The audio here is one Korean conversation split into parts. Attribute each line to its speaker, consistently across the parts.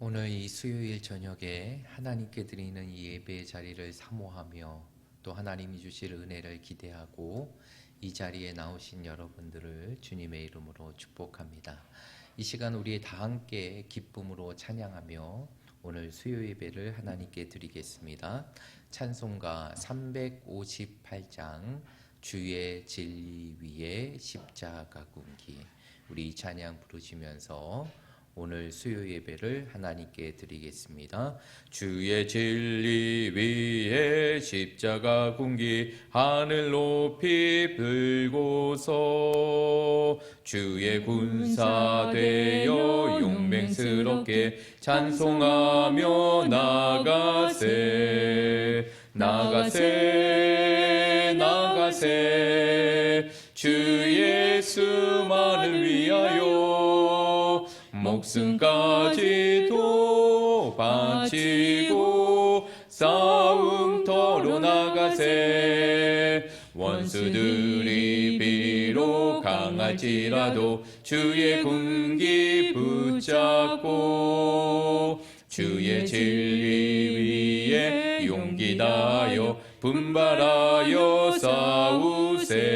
Speaker 1: 오늘 이 수요일 저녁에 하나님께 드리는 이 예배의 자리를 사모하며 또 하나님이 주실 은혜를 기대하고 이 자리에 나오신 여러분들을 주님의 이름으로 축복합니다. 이 시간 우리 다 함께 기쁨으로 찬양하며 오늘 수요 예배를 하나님께 드리겠습니다. 찬송가 358장 주의 진리 위에 십자가 군기, 우리 이 찬양 부르시면서 오늘 수요 예배를 하나님께 드리겠습니다. 주의 진리 위에 십자가 군기 하늘 높이 들고서 주의 군사 되어 용맹스럽게 찬송하며 나가세 나가세 나가세 주 예수만을 위하여 목숨까지도 바치고 싸움터로 나가세 원수들이 비록 강할지라도 주의 군기 붙잡고 주의 진리 위에 용기 다하여 분발하여 싸우세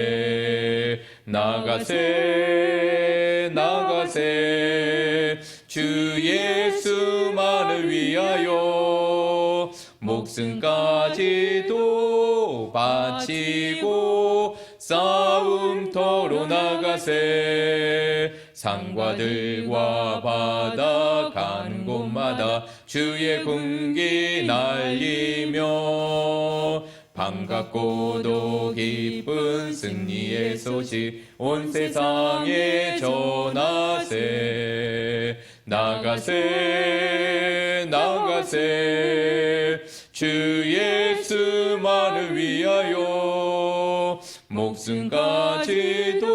Speaker 1: 나가세 나가세 주 예수만을 위하여 목숨까지도 바치고 싸움터로 나가세 산과들과 바다 가는 곳마다 주의 군기 날리며 반갑고도 기쁜 승리의 소식 온 세상에 전하세 나가세 나가세 주 예수만을 위하여 목숨까지도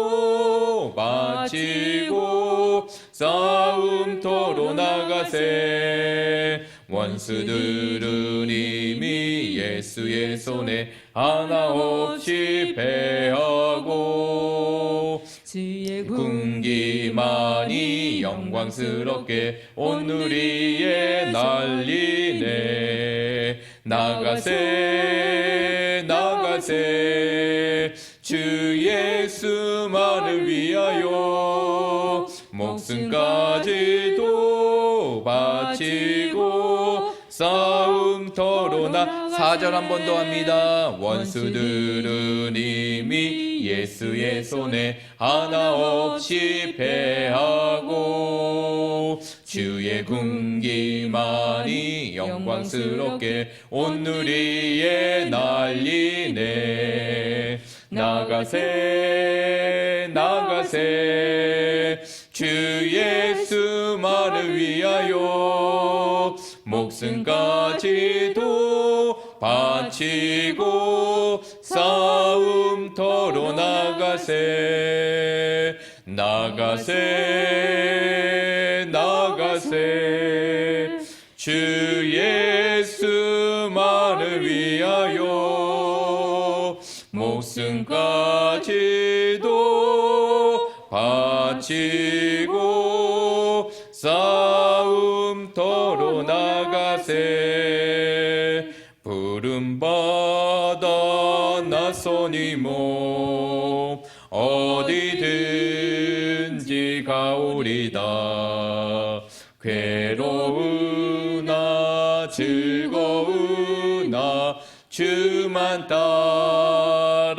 Speaker 1: 바치고 싸움터로 나가세 원수들은 이미 예수의 손에 하나 없이 패하고 주의 군기만이 영광스럽게 온 누리에 날리네 나가세 나가세 주 예수만을 위하여 목숨까지도 바치고 싸움터로 4절 한 번 더 합니다. 원수들은 이미 예수의 손에 하나 없이 패하고 주의 군기만이 영광스럽게 온 누리에 날리네 나가세 나가세 주 예수만을 위하여 목숨까지도 바치고 싸움터로 나가세 나가세 나가세 주 예수만을 위하여 목숨까지도 바치고 싸움터로 나가세 부름받아 나서니 몸 어디든지 가오리다 괴로우나 즐거우나 주만 따라가오리니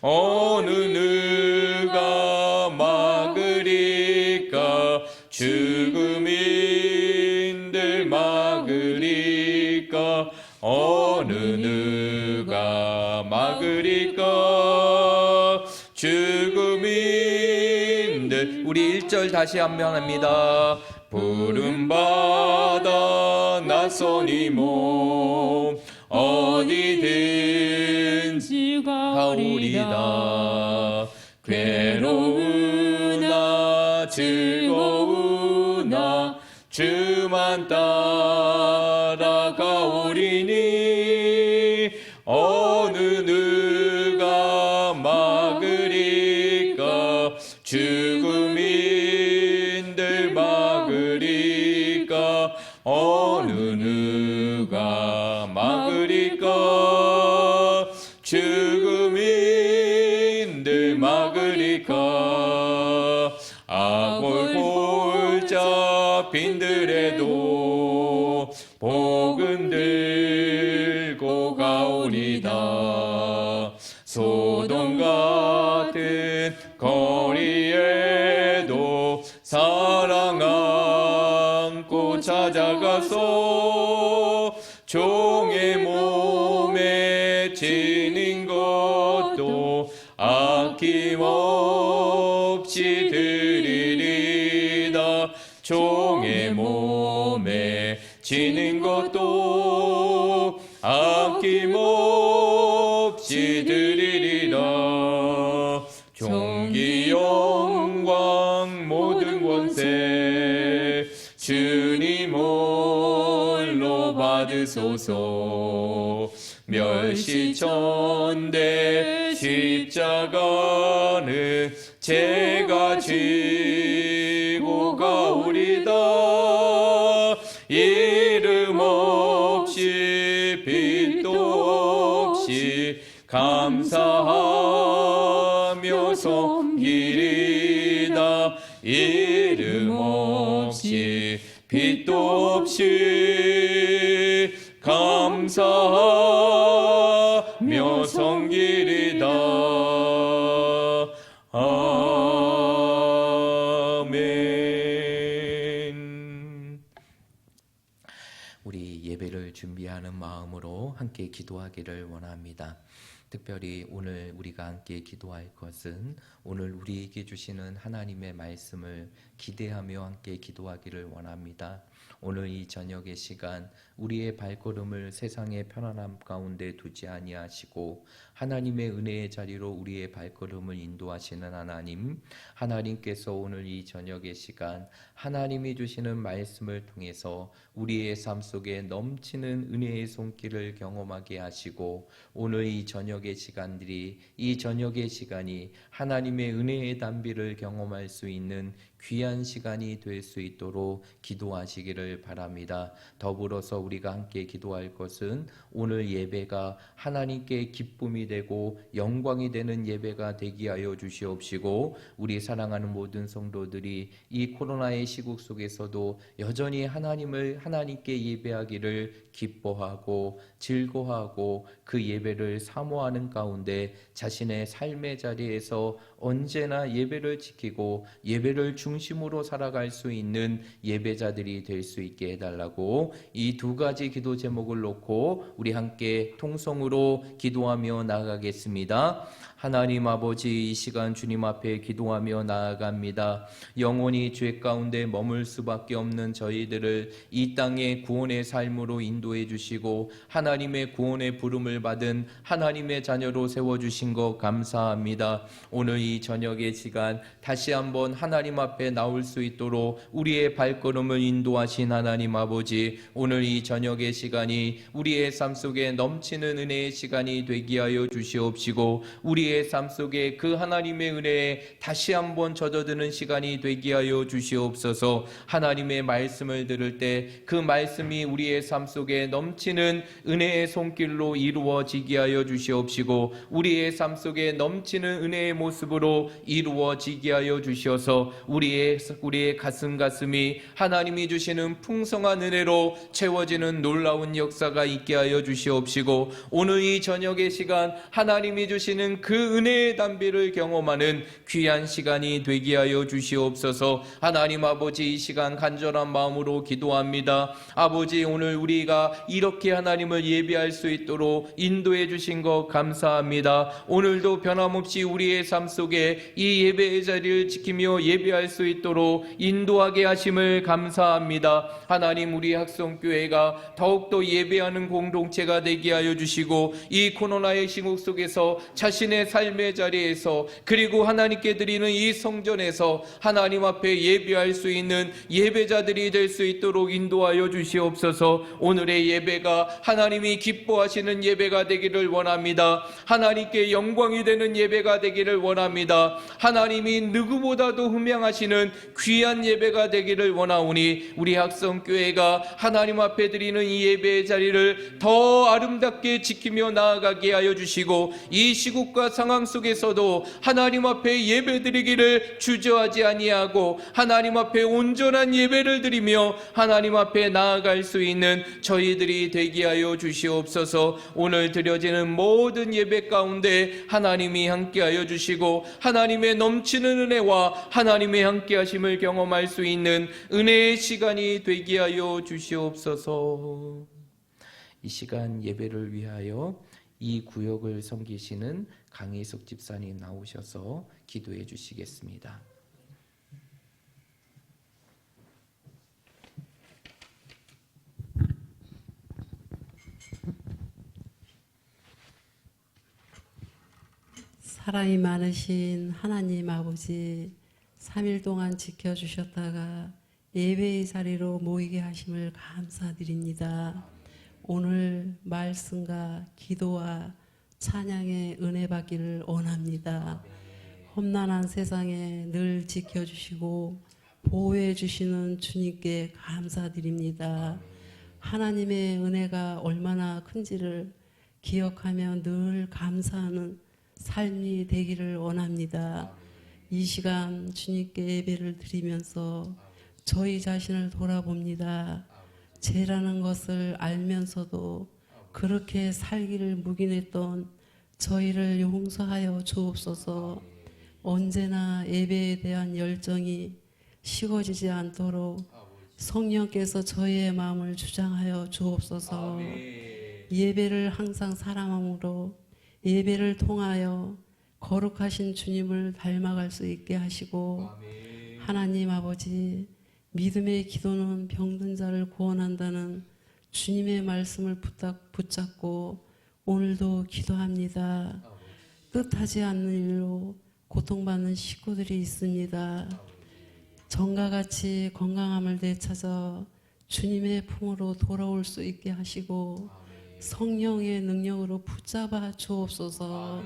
Speaker 1: 어느 누가 막으리까 죽음인들 막으리까 어느 누가 막으리까 죽음인들 우리 1절 다시 한번 합니다. 부름받아 나서니 몸 어디든지 가오리다 괴로우나 즐거우나 주만 따라가오리니 어느 누가 막으리까 죽음인들 막 어느 누가 막으리까? 죽음인들 막으리까? 악을 골자 빈들에도 복음 들고 가오리다. 소돔 같은 거리에도 사랑 안고 찾아가서 종의 몸에 지닌 것도 아낌없이 드리리다. 종의 몸에 지닌 것도 아낌없이 드리리라. 존귀 영광 모든 권세 주님 홀로 받으소서. 멸시천대 십자가는 제가 지고 가오리다. 이름 없이 빛도 없이 감사하며 섬기리다. 이름 없이 빛도 없이 감사하며 섬기리다. 아멘. 우리 예배를 준비하는 마음으로 함께 기도하기를 원합니다. 특별히 오늘 우리가 함께 기도할 것은 오늘 우리에게 주시는 하나님의 말씀을 기대하며 함께 기도하기를 원합니다. 오늘 이 저녁의 시간 우리의 발걸음을 세상의 편안함 가운데 두지 아니하시고 하나님의 은혜의 자리로 우리의 발걸음을 인도하시는 하나님께서 오늘 이 저녁의 시간 하나님이 주시는 말씀을 통해서 우리의 삶 속에 넘치는 은혜의 손길을 경험하게 하시고 오늘 이 저녁의 시간이 하나님의 은혜의 단비를 경험할 수 있는 귀한 시간이 될 수 있도록 기도하시기를 바랍니다. 더불어서 우리가 함께 기도할 것은 오늘 예배가 하나님께 기쁨이 되고 영광이 되는 예배가 되게 하여 주시옵시고 우리 사랑하는 모든 성도들이 이 코로나의 시국 속에서도 여전히 하나님께 예배하기를 기뻐하고 즐거워하고 그 예배를 사모하는 가운데 자신의 삶의 자리에서 언제나 예배를 지키고 예배를 중심으로 살아갈 수 있는 예배자들이 될 수 있게 해달라고 이 두 가지 기도 제목을 놓고 우리 함께 통성으로 기도하며 나아가겠습니다. 하나님 아버지, 이 시간 주님 앞에 기도하며 나아갑니다. 영원히 죄 가운데 머물 수밖에 없는 저희들을 이 땅의 구원의 삶으로 인도해 주시고 하나님의 구원의 부름을 받은 하나님의 자녀로 세워주신 것 감사합니다. 오늘 이 저녁의 시간 다시 한번 하나님 앞에 나올 수 있도록 우리의 발걸음을 인도하신 하나님 아버지, 오늘 이 저녁의 시간이 우리의 삶 속에 넘치는 은혜의 시간이 되게 하여 주시옵시고 우리의 삶 속에 그 하나님의 은혜에 다시 한번 젖어드는 시간이 되게 하여 주시옵소서. 하나님의 말씀을 들을 때 그 말씀이 우리의 삶 속에 넘치는 은혜의 손길로 이루어지게 하여 주시옵시고 우리의 삶 속에 넘치는 은혜의 모습으로 이루어지게 하여 주셔서 우리의 가슴이 하나님이 주시는 풍성한 은혜로 채워지는 놀라운 역사가 있게 하여 주시옵시고 오늘 이 저녁의 시간 하나님이 주시는 그 은혜의 단비를 경험하는 귀한 시간이 되게 하여 주시옵소서. 하나님 아버지, 이 시간 간절한 마음으로 기도합니다. 아버지, 오늘 우리가 이렇게 하나님을 예배할 수 있도록 인도해 주신 것 감사합니다. 오늘도 변함없이 우리의 삶 속에 이 예배의 자리를 지키며 예배할 수 있도록 인도하게 하심을 감사합니다. 하나님, 우리 학성교회가 더욱더 예배하는 공동체가 되게 하여 주시고 이 코로나의 시국 속에서 자신의 삶의 자리에서 그리고 하나님께 드리는 이 성전에서 하나님 앞에 예배할 수 있는 예배자들이 될 수 있도록 인도하여 주시옵소서. 오늘의 예배가 하나님이 기뻐하시는 예배가 되기를 원합니다. 하나님께 영광이 되는 예배가 되기를 원합니다. 원합니다. 하나님이 누구보다도 흠양하시는 귀한 예배가 되기를 원하오니 우리 학성교회가 하나님 앞에 드리는 이 예배의 자리를 더 아름답게 지키며 나아가게 하여 주시고 이 시국과 상황 속에서도 하나님 앞에 예배드리기를 주저하지 아니하고 하나님 앞에 온전한 예배를 드리며 하나님 앞에 나아갈 수 있는 저희들이 되게 하여 주시옵소서. 오늘 드려지는 모든 예배 가운데 하나님이 함께하여 주시고 하나님의 넘치는 은혜와 하나님의 함께하심을 경험할 수 있는 은혜의 시간이 되게 하여 주시옵소서. 이 시간 예배를 위하여 이 구역을 섬기시는 강희숙 집사님 나오셔서 기도해 주시겠습니다.
Speaker 2: 사랑이 많으신 하나님 아버지, 3일 동안 지켜주셨다가 예배의 자리로 모이게 하심을 감사드립니다. 오늘 말씀과 기도와 찬양의 은혜 받기를 원합니다. 험난한 세상에 늘 지켜주시고 보호해 주시는 주님께 감사드립니다. 하나님의 은혜가 얼마나 큰지를 기억하며 늘 감사하는 삶이 되기를 원합니다. 이 시간 주님께 예배를 드리면서 저희 자신을 돌아봅니다. 죄라는 것을 알면서도 그렇게 살기를 묵인했던 저희를 용서하여 주옵소서. 언제나 예배에 대한 열정이 식어지지 않도록 성령께서 저희의 마음을 주장하여 주옵소서. 예배를 항상 사랑함으로 예배를 통하여 거룩하신 주님을 닮아갈 수 있게 하시고, 하나님 아버지, 믿음의 기도는 병든 자를 구원한다는 주님의 말씀을 붙잡고 오늘도 기도합니다. 뜻하지 않는 일로 고통받는 식구들이 있습니다. 전과 같이 건강함을 되찾아 주님의 품으로 돌아올 수 있게 하시고 성령의 능력으로 붙잡아 주옵소서.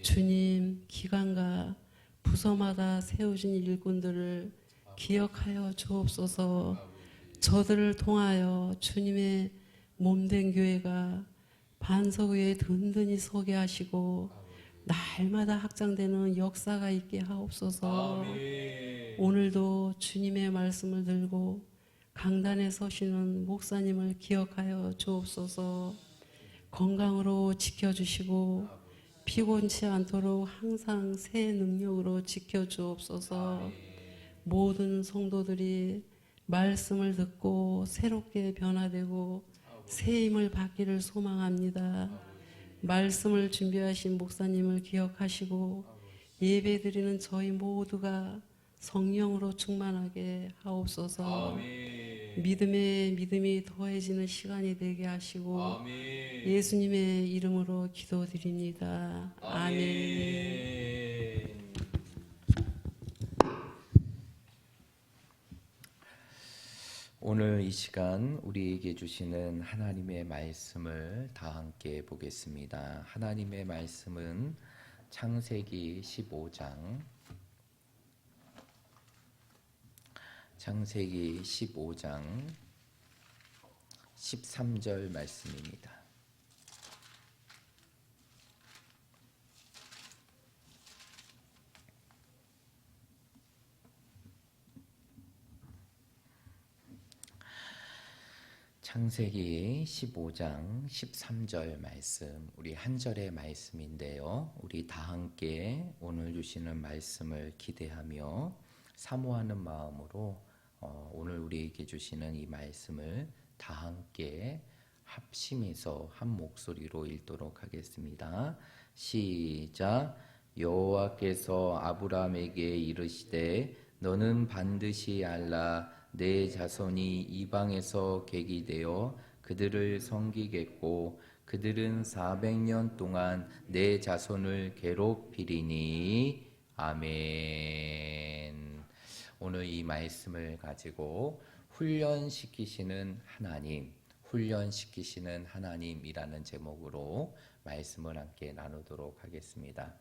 Speaker 2: 주님, 기관과 부서마다 세워진 일꾼들을 기억하여 주옵소서. 저들을 통하여 주님의 몸된 교회가 반석 위에 든든히 서게 하시고 날마다 확장되는 역사가 있게 하옵소서. 오늘도 주님의 말씀을 들고 강단에 서시는 목사님을 기억하여 주옵소서. 건강으로 지켜주시고 피곤치 않도록 항상 새 능력으로 지켜주옵소서. 모든 성도들이 말씀을 듣고 새롭게 변화되고 새 힘을 받기를 소망합니다. 말씀을 준비하신 목사님을 기억하시고 예배드리는 저희 모두가 성령으로 충만하게 하옵소서. 믿음에 믿음이 더해지는 시간이 되게 하시고 예수님의 이름으로 기도드립니다. 아멘.
Speaker 1: 오늘 이 시간 우리에게 주시는 하나님의 말씀을 다 함께 보겠습니다. 하나님의 말씀은 창세기 15장 13절 말씀입니다. 창세기 15장 13절 말씀, 우리 한 절의 말씀인데요. 우리 다 함께 오늘 주시는 말씀을 기대하며 사모하는 마음으로 오늘 우리에게 주시는 이 말씀을 다 함께 합심해서 한 목소리로 읽도록 하겠습니다. 시작. 여호와께서 아브라함에게 이르시되 너는 반드시 알라 내 자손이 이방에서 객이 되어 그들을 섬기겠고 그들은 400년 동안 내 자손을 괴롭히리니. 아멘. 오늘 이 말씀을 가지고 훈련시키시는 하나님이라는 제목으로 말씀을 함께 나누도록 하겠습니다.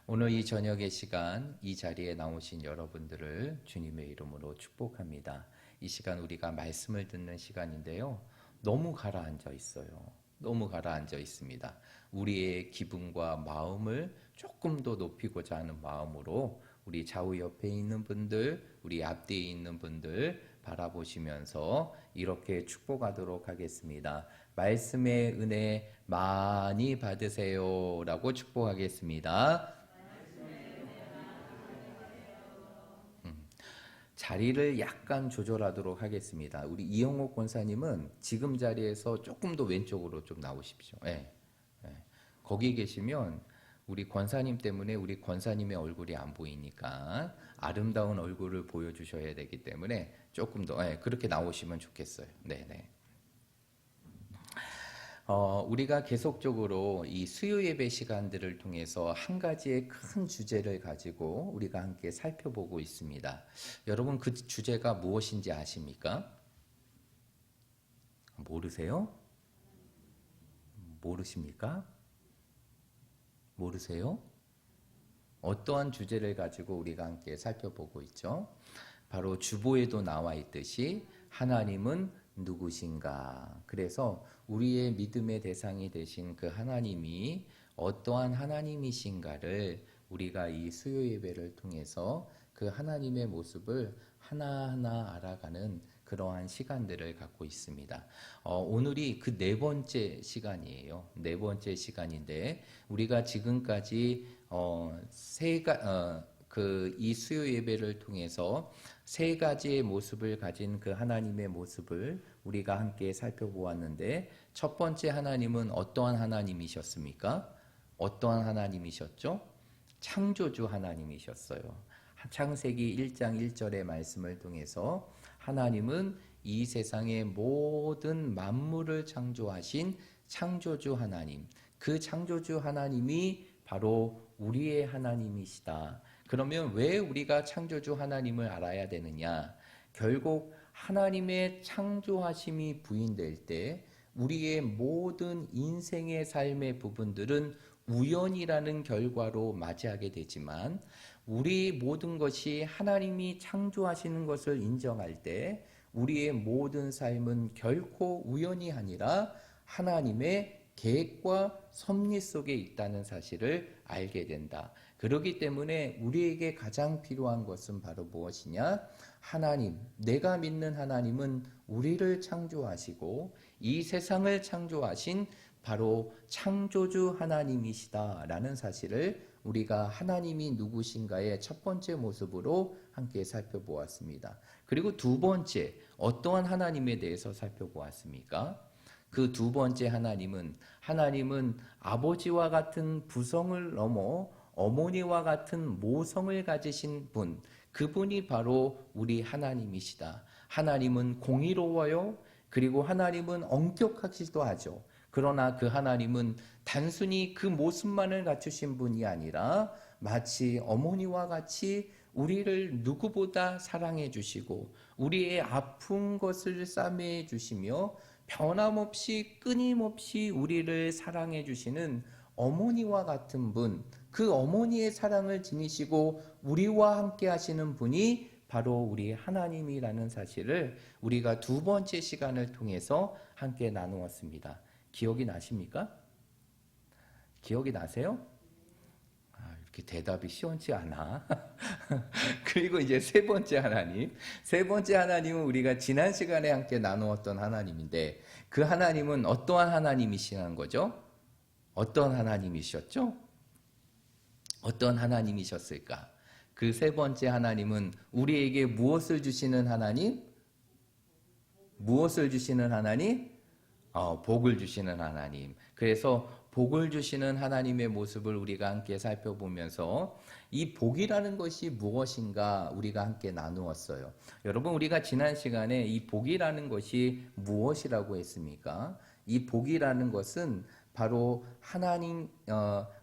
Speaker 1: 오늘 이 저녁의 시간 이 자리에 나오신 여러분들을 주님의 이름으로 축복합니다. 이 시간 우리가 말씀을 듣는 시간인데요. 너무 가라앉아 있어요. 너무 가라앉아 있습니다. 우리의 기분과 마음을 조금 더 높이고자 하는 마음으로 우리 좌우 옆에 있는 분들, 우리 앞뒤에 있는 분들 바라보시면서 이렇게 축복하도록 하겠습니다. 말씀의 은혜 많이 받으세요 라고 축복하겠습니다. 자리를 약간 조절하도록 하겠습니다. 우리 이영옥 권사님은 지금 자리에서 조금 더 왼쪽으로 좀 나오십시오. 예, 예. 거기 계시면 우리 권사님 때문에 우리 권사님의 얼굴이 안 보이니까 아름다운 얼굴을 보여주셔야 되기 때문에 조금 더 그렇게 나오시면 좋겠어요. 네네. 우리가 계속적으로 이 수요 예배 시간들을 통해서 한 가지의 큰 주제를 가지고 우리가 함께 살펴보고 있습니다. 여러분 그 주제가 무엇인지 아십니까? 모르세요? 모르십니까? 모르세요? 어떠한 주제를 가지고 우리가 함께 살펴보고 있죠? 바로 주보에도 나와 있듯이 하나님은 누구신가? 그래서 우리의 믿음의 대상이 되신 그 하나님이 어떠한 하나님이신가를 우리가 이 수요 예배를 통해서 그 하나님의 모습을 하나하나 알아가는 그러한 시간들을 갖고 있습니다. 오늘이 그 네 번째 시간이에요. 네 번째 시간인데 우리가 지금까지 이 수요 예배를 통해서 세 가지의 모습을 가진 그 하나님의 모습을 우리가 함께 살펴보았는데 첫 번째 하나님은 어떠한 하나님이셨습니까? 어떠한 하나님이셨죠? 창조주 하나님이셨어요. 창세기 1장 1절의 말씀을 통해서 하나님은 이 세상의 모든 만물을 창조하신 창조주 하나님, 그 창조주 하나님이 바로 우리의 하나님이시다. 그러면 왜 우리가 창조주 하나님을 알아야 되느냐? 결국 하나님의 창조하심이 부인될 때 우리의 모든 인생의 삶의 부분들은 우연이라는 결과로 맞이하게 되지만 우리 모든 것이 하나님이 창조하시는 것을 인정할 때 우리의 모든 삶은 결코 우연이 아니라 하나님의 계획과 섭리 속에 있다는 사실을 알게 된다. 그렇기 때문에 우리에게 가장 필요한 것은 바로 무엇이냐? 하나님, 내가 믿는 하나님은 우리를 창조하시고 이 세상을 창조하신 바로 창조주 하나님이시다라는 사실을 우리가 하나님이 누구신가의 첫 번째 모습으로 함께 살펴보았습니다. 그리고 두 번째, 어떠한 하나님에 대해서 살펴보았습니까? 그 두 번째 하나님은 아버지와 같은 부성을 넘어 어머니와 같은 모성을 가지신 분, 그분이 바로 우리 하나님이시다. 하나님은 공의로워요. 그리고 하나님은 엄격하기도 하죠. 그러나 그 하나님은 단순히 그 모습만을 갖추신 분이 아니라 마치 어머니와 같이 우리를 누구보다 사랑해 주시고 우리의 아픈 것을 싸매해 주시며 변함없이 끊임없이 우리를 사랑해 주시는 어머니와 같은 분, 그 어머니의 사랑을 지니시고 우리와 함께 하시는 분이 바로 우리 하나님이라는 사실을 우리가 두 번째 시간을 통해서 함께 나누었습니다. 기억이 나십니까? 기억이 나세요? 이렇게 대답이 시원치 않아. 그리고 이제 세 번째 하나님은 우리가 지난 시간에 함께 나누었던 하나님인데 그 하나님은 어떠한 하나님이시라는 거죠? 어떤 하나님이셨죠? 어떤 하나님이셨을까? 그 세 번째 하나님은 우리에게 무엇을 주시는 하나님? 무엇을 주시는 하나님? 복을 주시는 하나님. 그래서 복을 주시는 하나님의 모습을 우리가 함께 살펴보면서 이 복이라는 것이 무엇인가 우리가 함께 나누었어요. 여러분, 우리가 지난 시간에 이 복이라는 것이 무엇이라고 했습니까? 이 복이라는 것은 바로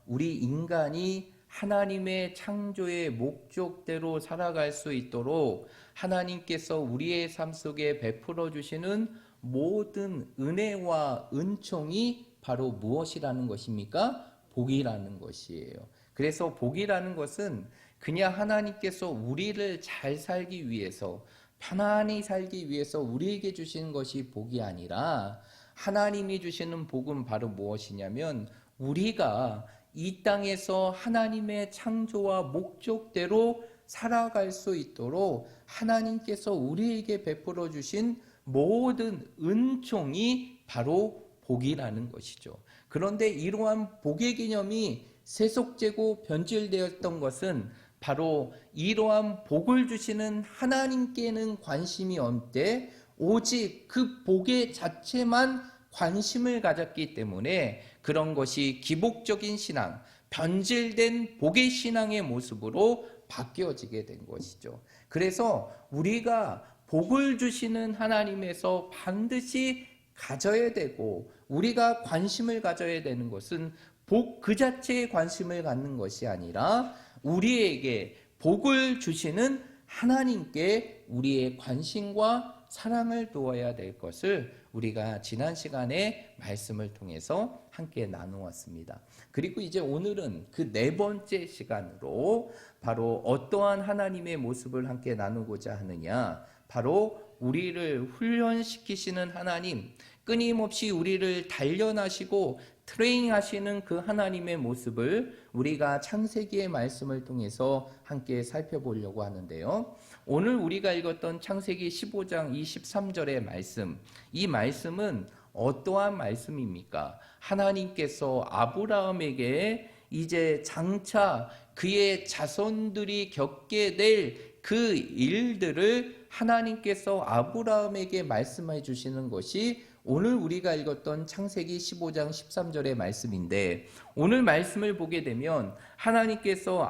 Speaker 1: 우리 인간이 하나님의 창조의 목적대로 살아갈 수 있도록 하나님께서 우리의 삶 속에 베풀어 주시는 모든 은혜와 은총이 바로 무엇이라는 것입니까? 복이라는 것이에요. 그래서 복이라는 것은 그냥 하나님께서 우리를 잘 살기 위해서, 편안히 살기 위해서 우리에게 주시는 것이 복이 아니라, 하나님이 주시는 복은 바로 무엇이냐면 우리가 이 땅에서 하나님의 창조와 목적대로 살아갈 수 있도록 하나님께서 우리에게 베풀어 주신 모든 은총이 바로 복이라는 것이죠. 그런데 이러한 복의 개념이 세속되고 변질되었던 것은 바로 이러한 복을 주시는 하나님께는 관심이 없되 오직 그 복의 자체만 관심을 가졌기 때문에 그런 것이 기복적인 신앙, 변질된 복의 신앙의 모습으로 바뀌어지게 된 것이죠. 그래서 우리가 복을 주시는 하나님에서 반드시 가져야 되고 우리가 관심을 가져야 되는 것은 복 그 자체에 관심을 갖는 것이 아니라 우리에게 복을 주시는 하나님께 우리의 관심과 사랑을 두어야 될 것을 우리가 지난 시간에 말씀을 통해서 함께 나누었습니다. 그리고 이제 오늘은 그 네 번째 시간으로 바로 어떠한 하나님의 모습을 함께 나누고자 하느냐, 바로 우리를 훈련시키시는 하나님, 끊임없이 우리를 단련하시고 트레이닝하시는 그 하나님의 모습을 우리가 창세기의 말씀을 통해서 함께 살펴보려고 하는데요. 오늘 우리가 읽었던 창세기 15장 23절의 말씀, 이 말씀은 어떠한 말씀입니까? 하나님께서 아브라함에게 이제 장차 그의 자손들이 겪게 될 그 일들을 하나님께서 아브라함에게 말씀해 주시는 것이 오늘 우리가 읽었던 창세기 15장 13절의 말씀인데, 오늘 말씀을 보게 되면 하나님께서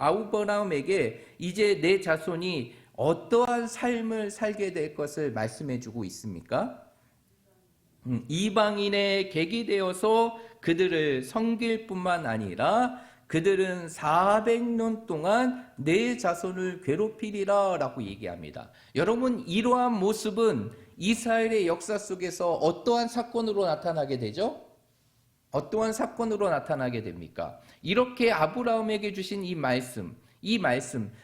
Speaker 1: 아브라함에게 이제 내 자손이 어떠한 삶을 살게 될 것을 말씀해 주고 있습니까? 이방인의 객이 되어서 그들을 섬길 뿐만 아니라 그들은 400년 동안 내 자손을 괴롭히리라 라고 얘기합니다. 여러분, 이러한 모습은 이스라엘의 역사 속에서 어떠한 사건으로 나타나게 되죠? 어떠한 사건으로 나타나게 됩니까? 이렇게 아브라함에게 주신 이 말씀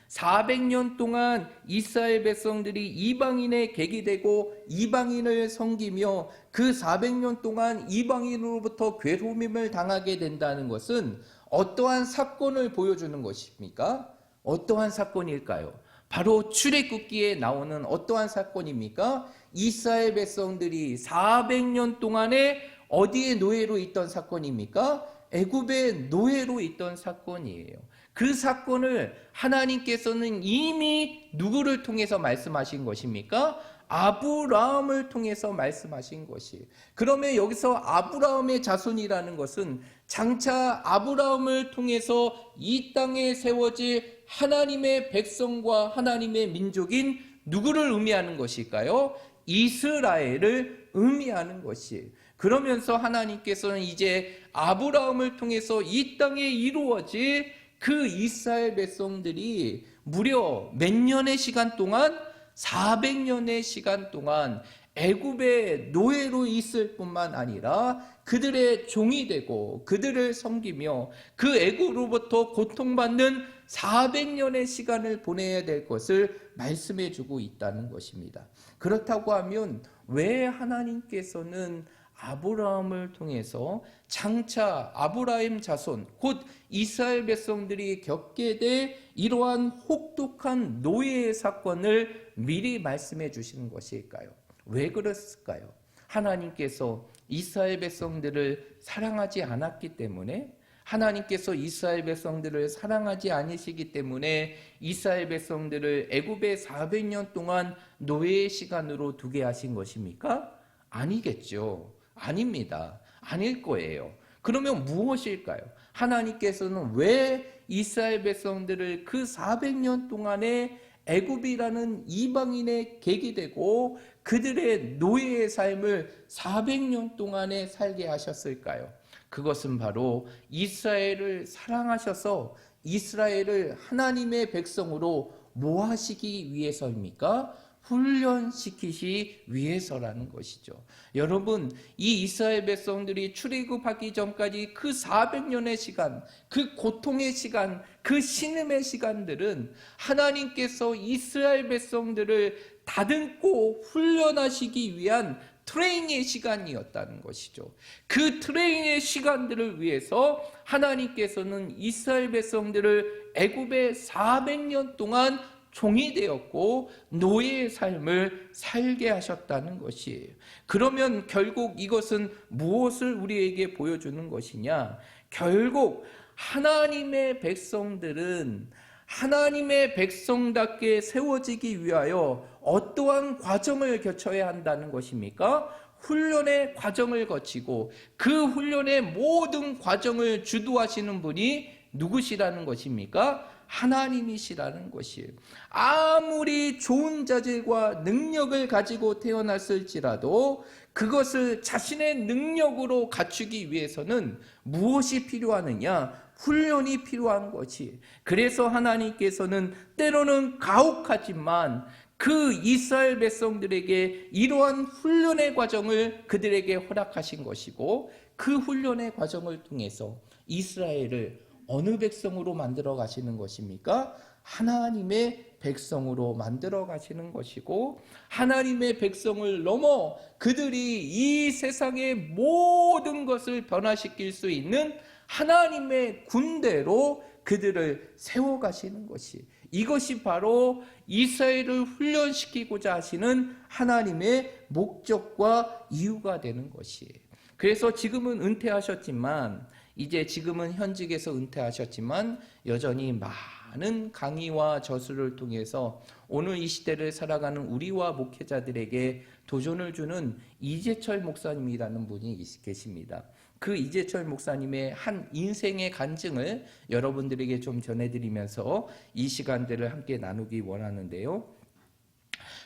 Speaker 1: 400년 동안 이스라엘 백성들이 이방인의 객이 되고 이방인을 섬기며 그 400년 동안 이방인으로부터 괴로움을 당하게 된다는 것은 어떠한 사건을 보여주는 것입니까? 어떠한 사건일까요? 바로 출애굽기에 나오는 어떠한 사건입니까? 이스라엘 백성들이 400년 동안에 어디에 노예로 있던 사건입니까? 애굽의 노예로 있던 사건이에요. 그 사건을 하나님께서는 이미 누구를 통해서 말씀하신 것입니까? 아브라함을 통해서 말씀하신 것이에요. 그러면 여기서 아브라함의 자손이라는 것은 장차 아브라함을 통해서 이 땅에 세워질 하나님의 백성과 하나님의 민족인 누구를 의미하는 것일까요? 이스라엘을 의미하는 것이에요. 그러면서 하나님께서는 이제 아브라함을 통해서 이 땅에 이루어질 그 이스라엘 백성들이 무려 몇 년의 시간 동안, 400년의 시간 동안 애굽의 노예로 있을 뿐만 아니라 그들의 종이 되고 그들을 섬기며 그 애굽으로부터 고통받는 400년의 시간을 보내야 될 것을 말씀해 주고 있다는 것입니다. 그렇다고 하면 왜 하나님께서는 아브라함을 통해서 장차 아브라함 자손 곧 이스라엘 백성들이 겪게 될 이러한 혹독한 노예의 사건을 미리 말씀해 주시는 것일까요? 왜 그랬을까요? 하나님께서 이스라엘 백성들을 사랑하지 않았기 때문에, 하나님께서 이스라엘 백성들을 사랑하지 않으시기 때문에 이스라엘 백성들을 애굽의 400년 동안 노예의 시간으로 두게 하신 것입니까? 아니겠죠. 아닙니다. 아닐 거예요. 그러면 무엇일까요? 하나님께서는 왜 이스라엘 백성들을 그 400년 동안에 애굽이라는 이방인의 객이 되고 그들의 노예의 삶을 400년 동안에 살게 하셨을까요? 그것은 바로 이스라엘을 사랑하셔서 이스라엘을 하나님의 백성으로 모아시기 위해서입니까? 훈련시키기 위해서라는 것이죠. 여러분, 이 이스라엘 백성들이 출애굽하기 전까지 그 400년의 시간, 그 고통의 시간, 그 신음의 시간들은 하나님께서 이스라엘 백성들을 다듬고 훈련하시기 위한 트레이닝의 시간이었다는 것이죠. 그 트레이닝의 시간들을 위해서 하나님께서는 이스라엘 백성들을 애굽에 400년 동안 종이 되었고 노예의 삶을 살게 하셨다는 것이에요. 그러면 결국 이것은 무엇을 우리에게 보여주는 것이냐? 결국 하나님의 백성들은 하나님의 백성답게 세워지기 위하여 어떠한 과정을 거쳐야 한다는 것입니까? 훈련의 과정을 거치고 그 훈련의 모든 과정을 주도하시는 분이 누구시라는 것입니까? 하나님이시라는 것이에요. 아무리 좋은 자질과 능력을 가지고 태어났을지라도 그것을 자신의 능력으로 갖추기 위해서는 무엇이 필요하느냐? 훈련이 필요한 것이. 그래서 하나님께서는 때로는 가혹하지만 그 이스라엘 백성들에게 이러한 훈련의 과정을 그들에게 허락하신 것이고, 그 훈련의 과정을 통해서 이스라엘을 어느 백성으로 만들어 가시는 것입니까? 하나님의 백성으로 만들어 가시는 것이고, 하나님의 백성을 넘어 그들이 이 세상의 모든 것을 변화시킬 수 있는 하나님의 군대로 그들을 세워 가시는 것이, 이것이 바로 이스라엘을 훈련시키고자 하시는 하나님의 목적과 이유가 되는 것이에요. 그래서 지금은 은퇴하셨지만, 이제 지금은 현직에서 은퇴하셨지만 여전히 많은 강의와 저술을 통해서 오늘 이 시대를 살아가는 우리와 목회자들에게 도전을 주는 이재철 목사님이라는 분이 계십니다. 그 이재철 목사님의 한 인생의 간증을 여러분들에게 좀 전해드리면서 이 시간들을 함께 나누기 원하는데요.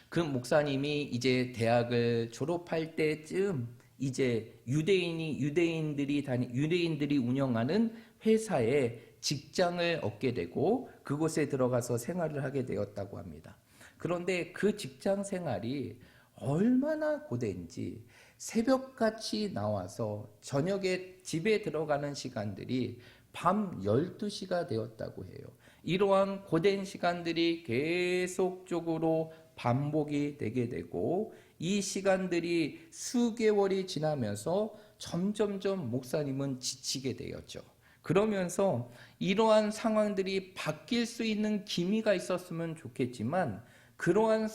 Speaker 1: 그 목사님이 이제 대학을 졸업할 때쯤 이제 유대인들이 운영하는 회사에 직장을 얻게 되고 그곳에 들어가서 생활을 하게 되었다고 합니다. 그런데 그 직장 생활이 얼마나 고된지 새벽같이 나와서 저녁에 집에 들어가는 시간들이 밤 12시가 되었다고 해요. 이러한 고된 시간들이 계속적으로 반복이 되게 되고, 이 시간들이 수개월이 지나면서 점점점 목사님은 지치게 되었죠. 그러면서 이러한 상황들이 바뀔 수 있는 기미가 있었으면 좋겠지만 그러한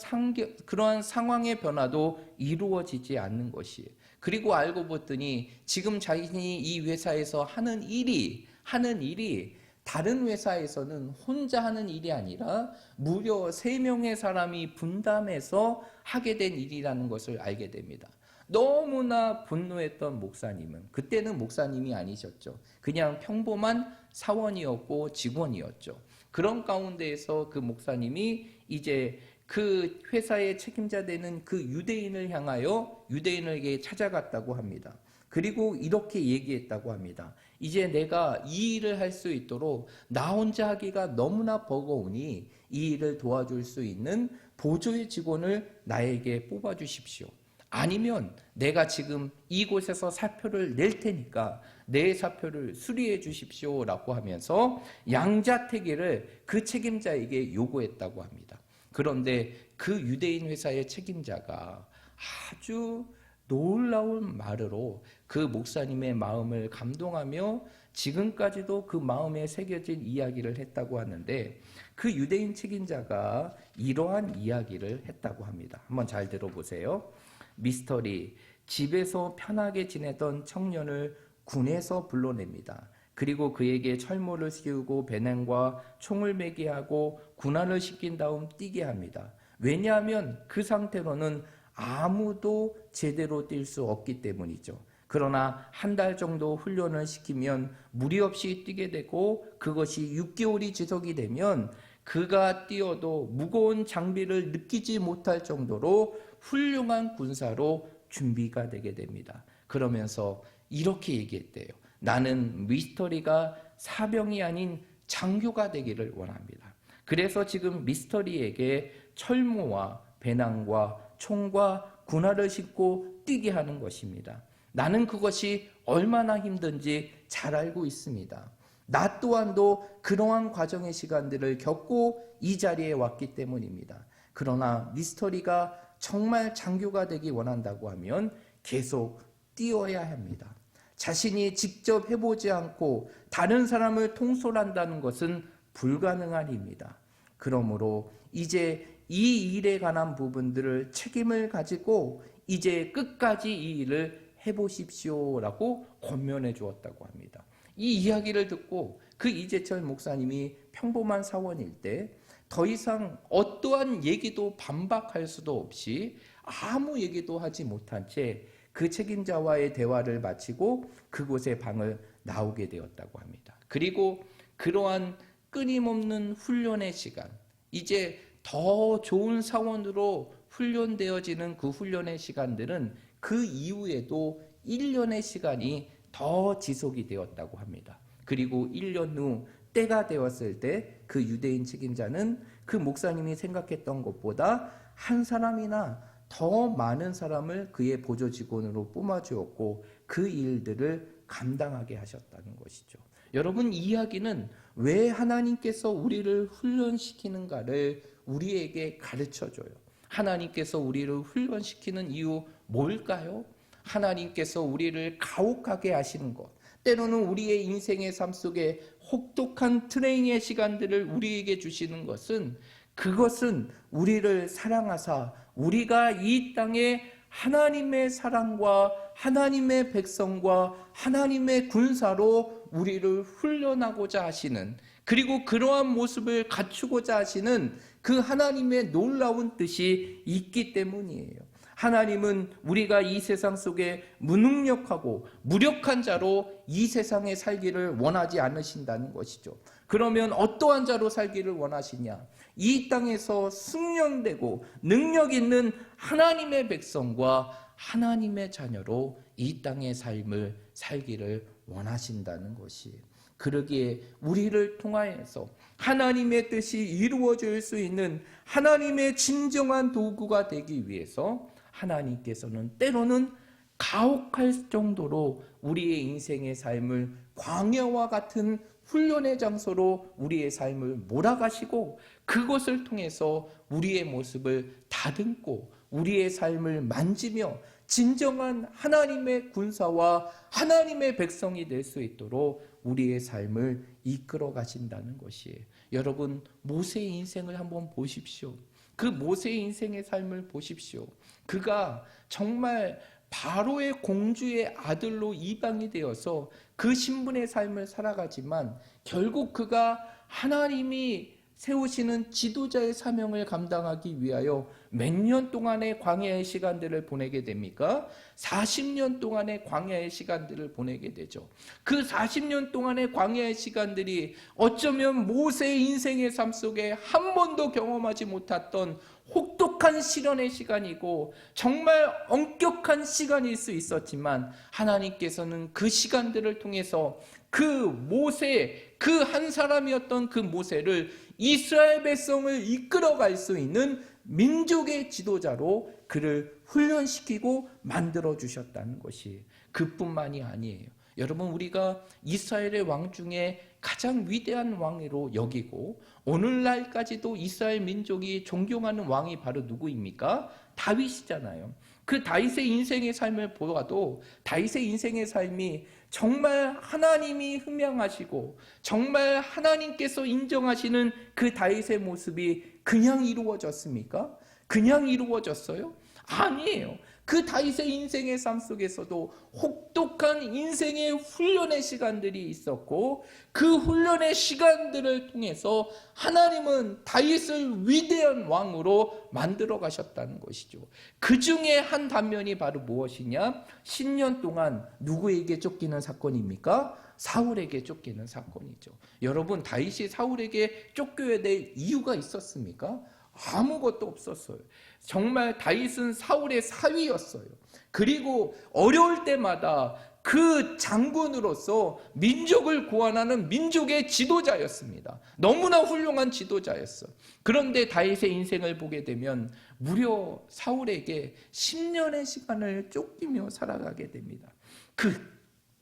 Speaker 1: 상황의 변화도 이루어지지 않는 것이에요. 그리고 알고 봤더니 지금 자신이 이 회사에서 하는 일이 다른 회사에서는 혼자 하는 일이 아니라 무려 3명의 사람이 분담해서 하게 된 일이라는 것을 알게 됩니다. 너무나 분노했던 목사님은, 그때는 목사님이 아니셨죠. 그냥 평범한 사원이었고 직원이었죠. 그런 가운데에서 그 목사님이 이제 그 회사의 책임자 되는 그 유대인을 향하여 유대인에게 찾아갔다고 합니다. 그리고 이렇게 얘기했다고 합니다. 이제 내가 이 일을 할 수 있도록 나 혼자 하기가 너무나 버거우니 이 일을 도와줄 수 있는 보조의 직원을 나에게 뽑아주십시오. 아니면 내가 지금 이곳에서 사표를 낼 테니까 내 사표를 수리해 주십시오 라고 하면서 양자택일을 그 책임자에게 요구했다고 합니다. 그런데 그 유대인 회사의 책임자가 아주 놀라운 말으로 그 목사님의 마음을 감동하며 지금까지도 그 마음에 새겨진 이야기를 했다고 하는데, 그 유대인 책임자가 이러한 이야기를 했다고 합니다. 한번 잘 들어보세요. 미스터리, 집에서 편하게 지내던 청년을 군에서 불러냅니다. 그리고 그에게 철모를 씌우고 배낭과 총을 매게 하고 군화를 시킨 다음 뛰게 합니다. 왜냐하면 그 상태로는 아무도 제대로 뛸 수 없기 때문이죠. 그러나 한 달 정도 훈련을 시키면 무리 없이 뛰게 되고, 그것이 6개월이 지속이 되면 그가 뛰어도 무거운 장비를 느끼지 못할 정도로 훌륭한 군사로 준비가 되게 됩니다. 그러면서 이렇게 얘기했대요. 나는 미스터리가 사병이 아닌 장교가 되기를 원합니다. 그래서 지금 미스터리에게 철모와
Speaker 3: 배낭과 총과 군화를 신고 뛰게 하는 것입니다. 나는 그것이 얼마나 힘든지 잘 알고 있습니다. 나 또한도 그러한 과정의 시간들을 겪고 이 자리에 왔기 때문입니다. 그러나 미스터리가 정말 장교가 되기 원한다고 하면 계속 뛰어야 합니다. 자신이 직접 해보지 않고 다른 사람을 통솔한다는 것은 불가능한 일입니다. 그러므로 이제 이 일에 관한 부분들을 책임을 가지고 이제 끝까지 이 일을 해보십시오라고 권면해 주었다고 합니다. 이 이야기를 듣고 그 이재철 목사님이 평범한 사원일 때 더 이상 어떠한 얘기도 반박할 수도 없이 아무 얘기도 하지 못한 채 그 책임자와의 대화를 마치고 그곳의 방을 나오게 되었다고 합니다. 그리고 그러한 끊임없는 훈련의 시간, 이제 더 좋은 사원으로 훈련되어지는 그 훈련의 시간들은 그 이후에도 1년의 시간이 더 지속이 되었다고 합니다. 그리고 1년 후 때가 되었을 때 그 유대인 책임자는 그 목사님이 생각했던 것보다 한 사람이나 더 많은 사람을 그의 보조 직원으로 뽑아주었고 그 일들을 감당하게 하셨다는 것이죠. 여러분, 이 이야기는 왜 하나님께서 우리를 훈련시키는가를 우리에게 가르쳐줘요. 하나님께서 우리를 훈련시키는 이유 뭘까요? 하나님께서 우리를 가혹하게 하시는 것, 때로는 우리의 인생의 삶 속에 혹독한 트레이닝의 시간들을 우리에게 주시는 것은, 그것은 우리를 사랑하사 우리가 이 땅에 하나님의 사랑과 하나님의 백성과 하나님의 군사로 우리를 훈련하고자 하시는, 그리고 그러한 모습을 갖추고자 하시는 그 하나님의 놀라운 뜻이 있기 때문이에요. 하나님은 우리가 이 세상 속에 무능력하고 무력한 자로 이 세상에 살기를 원하지 않으신다는 것이죠. 그러면 어떠한 자로 살기를 원하시냐? 이 땅에서 숙련되고 능력 있는 하나님의 백성과 하나님의 자녀로 이 땅의 삶을 살기를 원하신다는 것이에요. 그러기에 우리를 통하여서 하나님의 뜻이 이루어질 수 있는 하나님의 진정한 도구가 되기 위해서 하나님께서는 때로는 가혹할 정도로 우리의 인생의 삶을 광야와 같은 훈련의 장소로 우리의 삶을 몰아가시고 그것을 통해서 우리의 모습을 다듬고 우리의 삶을 만지며 진정한 하나님의 군사와 하나님의 백성이 될 수 있도록 우리의 삶을 이끌어 가신다는 것이에요. 여러분, 모세의 인생을 한번 보십시오. 그 모세의 인생의 삶을 보십시오. 그가 정말 바로의 공주의 아들로 이방이 되어서 그 신분의 삶을 살아가지만 결국 그가 하나님이 세우시는 지도자의 사명을 감당하기 위하여 몇 년 동안의 광야의 시간들을 보내게 됩니까? 40년 동안의 광야의 시간들을 보내게 되죠. 그 40년 동안의 광야의 시간들이 어쩌면 모세의 인생의 삶 속에 한 번도 경험하지 못했던 혹독한 시련의 시간이고 정말 엄격한 시간일 수 있었지만 하나님께서는 그 시간들을 통해서 그 모세, 그 한 사람이었던 그 모세를 이스라엘 백성을 이끌어갈 수 있는 민족의 지도자로 그를 훈련시키고 만들어 주셨다는 것이 그뿐만이 아니에요. 여러분, 우리가 이스라엘의 왕 중에 가장 위대한 왕으로 여기고 오늘날까지도 이스라엘 민족이 존경하는 왕이 바로 누구입니까? 다윗이잖아요. 그 다윗의 인생의 삶을 보아도 다윗의 인생의 삶이 정말 하나님이 흠양하시고 정말 하나님께서 인정하시는 그 다윗의 모습이 그냥 이루어졌습니까? 그냥 이루어졌어요? 아니에요. 그 다윗의 인생의 삶 속에서도 혹독한 인생의 훈련의 시간들이 있었고 그 훈련의 시간들을 통해서 하나님은 다윗을 위대한 왕으로 만들어 가셨다는 것이죠. 그 중에 한 단면이 바로 무엇이냐? 10년 동안 누구에게 쫓기는 사건입니까? 사울에게 쫓기는 사건이죠. 여러분, 다윗이 사울에게 쫓겨야 될 이유가 있었습니까? 아무것도 없었어요. 정말 다윗은 사울의 사위였어요. 그리고 어려울 때마다 그 장군으로서 민족을 구원하는 민족의 지도자였습니다. 너무나 훌륭한 지도자였어. 그런데 다윗의 인생을 보게 되면 무려 사울에게 10년의 시간을 쫓기며 살아가게 됩니다. 그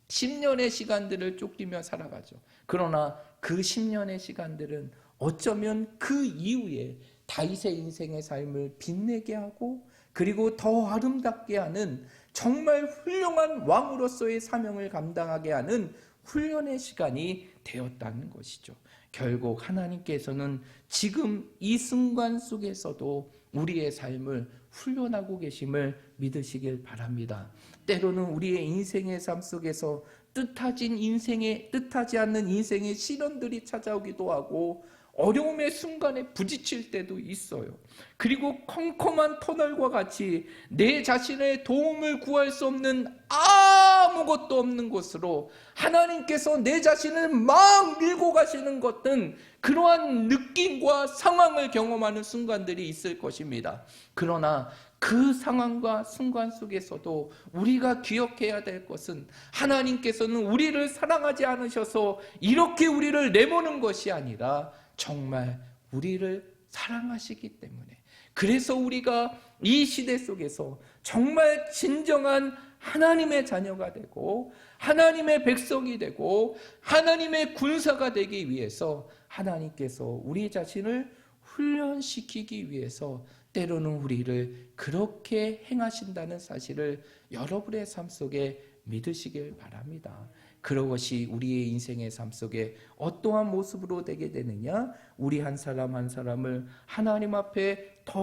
Speaker 3: 10년의 시간들을 쫓기며 살아가죠. 그러나 그 10년의 시간들은 어쩌면 그 이후에 다윗의 인생의 삶을 빛내게 하고 그리고 더 아름답게 하는 정말 훌륭한 왕으로서의 사명을 감당하게 하는 훈련의 시간이 되었다는 것이죠. 결국 하나님께서는 지금 이 순간 속에서도 우리의 삶을 훈련하고 계심을 믿으시길 바랍니다. 때로는 우리의 인생의 삶 속에서 뜻하지 않는 인생의 시련들이 찾아오기도 하고 어려움의 순간에 부딪힐 때도 있어요. 그리고 컴컴한 터널과 같이 내 자신의 도움을 구할 수 없는 아무것도 없는 곳으로 하나님께서 내 자신을 막 밀고 가시는 것은 그러한 느낌과 상황을 경험하는 순간들이 있을 것입니다. 그러나 그 상황과 순간 속에서도 우리가 기억해야 될 것은 하나님께서는 우리를 사랑하지 않으셔서 이렇게 우리를 내모는 것이 아니라 정말 우리를 사랑하시기 때문에, 그래서 우리가 이 시대 속에서 정말 진정한 하나님의 자녀가 되고 하나님의 백성이 되고 하나님의 군사가 되기 위해서 하나님께서 우리 자신을 훈련시키기 위해서 때로는 우리를 그렇게 행하신다는 사실을 여러분의 삶 속에 믿으시길 바랍니다. 그것이 우리의 인생의 삶 속에 어떠한 모습으로 되게 되느냐? 우리 한 사람 한 사람을 하나님 앞에 더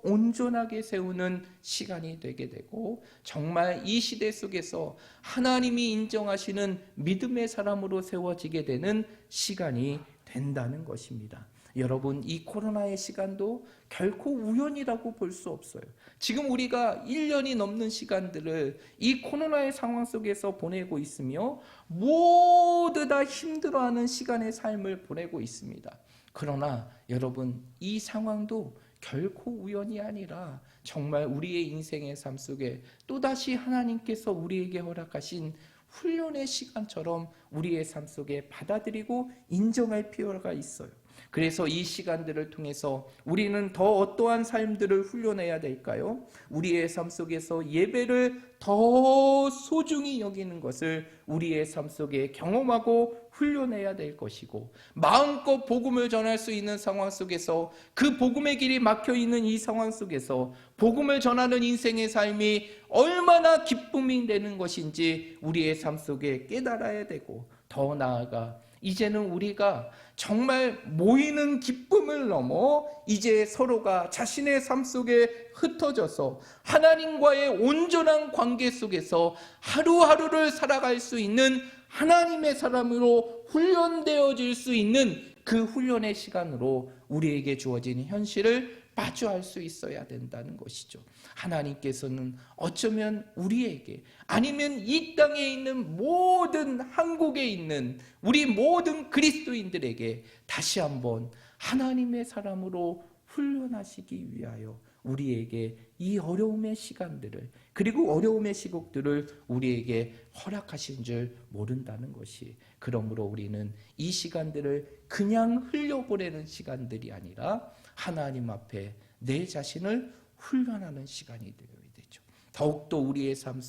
Speaker 3: 온전하게 세우는 시간이 되게 되고 정말 이 시대 속에서 하나님이 인정하시는 믿음의 사람으로 세워지게 되는 시간이 된다는 것입니다. 여러분, 이 코로나의 시간도 결코 우연이라고 볼 수 없어요. 지금 우리가 1년이 넘는 시간들을 이 코로나의 상황 속에서 보내고 있으며 모두 다 힘들어하는 시간의 삶을 보내고 있습니다. 그러나 여러분, 이 상황도 결코 우연이 아니라 정말 우리의 인생의 삶 속에 또다시 하나님께서 우리에게 허락하신 훈련의 시간처럼 우리의 삶 속에 받아들이고 인정할 필요가 있어요. 그래서 이 시간들을 통해서 우리는 더 어떠한 삶들을 훈련해야 될까요? 우리의 삶 속에서 예배를 더 소중히 여기는 것을 우리의 삶 속에 경험하고 훈련해야 될 것이고, 마음껏 복음을 전할 수 있는 상황 속에서 그 복음의 길이 막혀있는 이 상황 속에서 복음을 전하는 인생의 삶이 얼마나 기쁨이 되는 것인지 우리의 삶 속에 깨달아야 되고, 더 나아가 이제는 우리가 정말 모이는 기쁨을 넘어 이제 서로가 자신의 삶 속에 흩어져서 하나님과의 온전한 관계 속에서 하루하루를 살아갈 수 있는 하나님의 사람으로 훈련되어질 수 있는 그 훈련의 시간으로 우리에게 주어진 현실을 마주할 수 있어야 된다는 것이죠. 하나님께서는 어쩌면 우리에게, 아니면 이 땅에 있는 모든, 한국에 있는 우리 모든 그리스도인들에게 다시 한번 하나님의 사람으로 훈련하시기 위하여 우리에게 이 어려움의 시간들을, 그리고 어려움의 시국들을 우리에게 허락하신 줄 모른다는 것이, 그러므로 우리는 이 시간들을 그냥 흘려보내는 시간들이 아니라 하나님 앞에 내 자신을 훈련하는 시간이 되어야 되죠. 더욱더 우리의 삶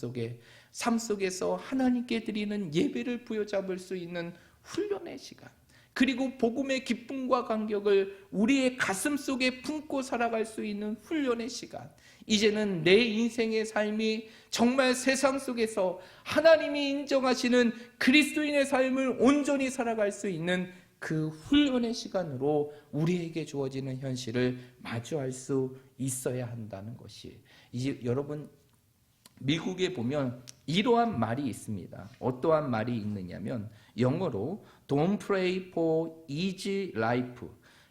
Speaker 3: 속에서 하나님께 드리는 예배를 부여잡을 수 있는 훈련의 시간, 그리고 복음의 기쁨과 감격을 우리의 가슴 속에 품고 살아갈 수 있는 훈련의 시간, 이제는 내 인생의 삶이 정말 세상 속에서 하나님이 인정하시는 그리스도인의 삶을 온전히 살아갈 수 있는 그 훈련의 시간으로 우리에게 주어지는 현실을 마주할 수 있어야 한다는 것이, 이제 여러분, 미국에 보면 이러한 말이 있습니다. 어떠한 말이 있느냐면 영어로 Don't pray for easy life.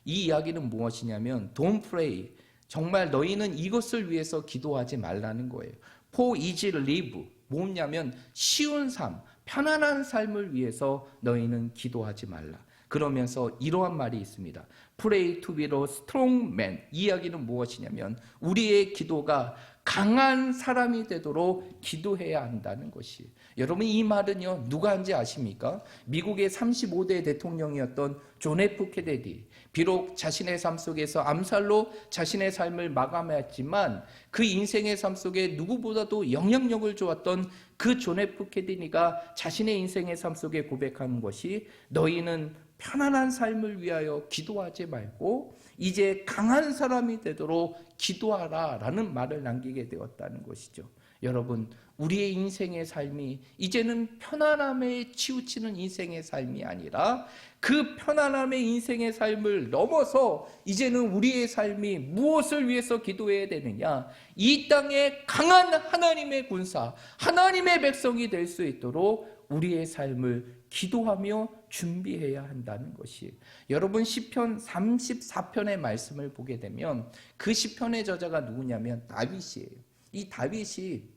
Speaker 3: 이 이야기는 무엇이냐면 Don't pray, 정말 너희는 이것을 위해서 기도하지 말라는 거예요. For easy live, 뭐냐면 쉬운 삶, 편안한 삶을 위해서 너희는 기도하지 말라. 그러면서 이러한 말이 있습니다. Pray to be a strong man. 이 이야기는 무엇이냐면 우리의 기도가 강한 사람이 되도록 기도해야 한다는 것이. 여러분 이 말은요 누가 한지 아십니까? 미국의 35대 대통령이었던 존 F 케네디. 비록 자신의 삶 속에서 암살로 자신의 삶을 마감했지만 그 인생의 삶 속에 누구보다도 영향력을 주었던 그 존 F 케네디가 자신의 인생의 삶 속에 고백하는 것이 너희는 편안한 삶을 위하여 기도하지 말고 이제 강한 사람이 되도록 기도하라 라는 말을 남기게 되었다는 것이죠. 여러분 우리의 인생의 삶이 이제는 편안함에 치우치는 인생의 삶이 아니라 그 편안함의 인생의 삶을 넘어서 이제는 우리의 삶이 무엇을 위해서 기도해야 되느냐, 이 땅에 강한 하나님의 군사, 하나님의 백성이 될 수 있도록 우리의 삶을 기도하며 준비해야 한다는 것이. 여러분 시편 34편의 말씀을 보게 되면 그 시편의 저자가 누구냐면 다윗이에요. 이 다윗이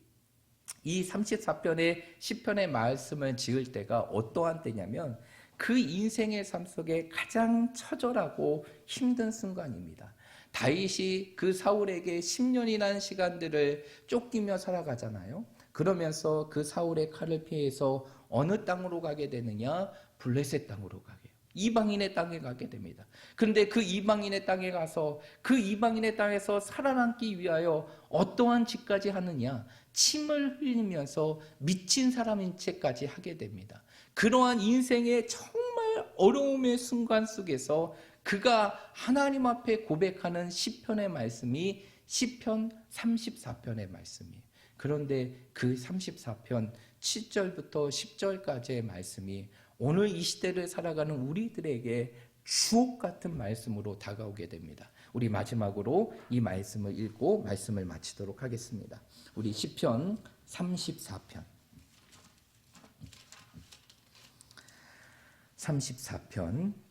Speaker 3: 이 34편의 시편의 말씀을 지을 때가 어떠한 때냐면 그 인생의 삶 속에 가장 처절하고 힘든 순간입니다. 다윗이 그 사울에게 10년이라는 시간들을 쫓기며 살아가잖아요. 그러면서 그 사울의 칼을 피해서 어느 땅으로 가게 되느냐? 블레셋 땅으로 가게. 이방인의 땅에 가게 됩니다. 그런데 그 이방인의 땅에 가서 그 이방인의 땅에서 살아남기 위하여 어떠한 짓까지 하느냐? 침을 흘리면서 미친 사람인 채까지 하게 됩니다. 그러한 인생의 정말 어려움의 순간 속에서 그가 하나님 앞에 고백하는 시편의 말씀이 시편 34편의 말씀이에요. 그런데 그 34편 7절부터 10절까지의 말씀이 오늘 이 시대를 살아가는 우리들에게 주옥 같은 말씀으로 다가오게 됩니다. 우리 마지막으로 이 말씀을 읽고 말씀을 마치도록 하겠습니다. 우리 시편 34편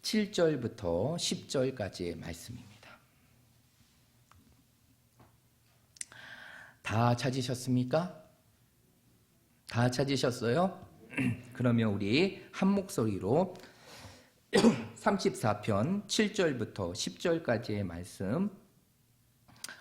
Speaker 3: 7절부터 10절까지의 말씀입니다. 다 찾으셨습니까? 다 찾으셨어요? 그러면 우리 한 목소리로 34편 7절부터 10절까지의 말씀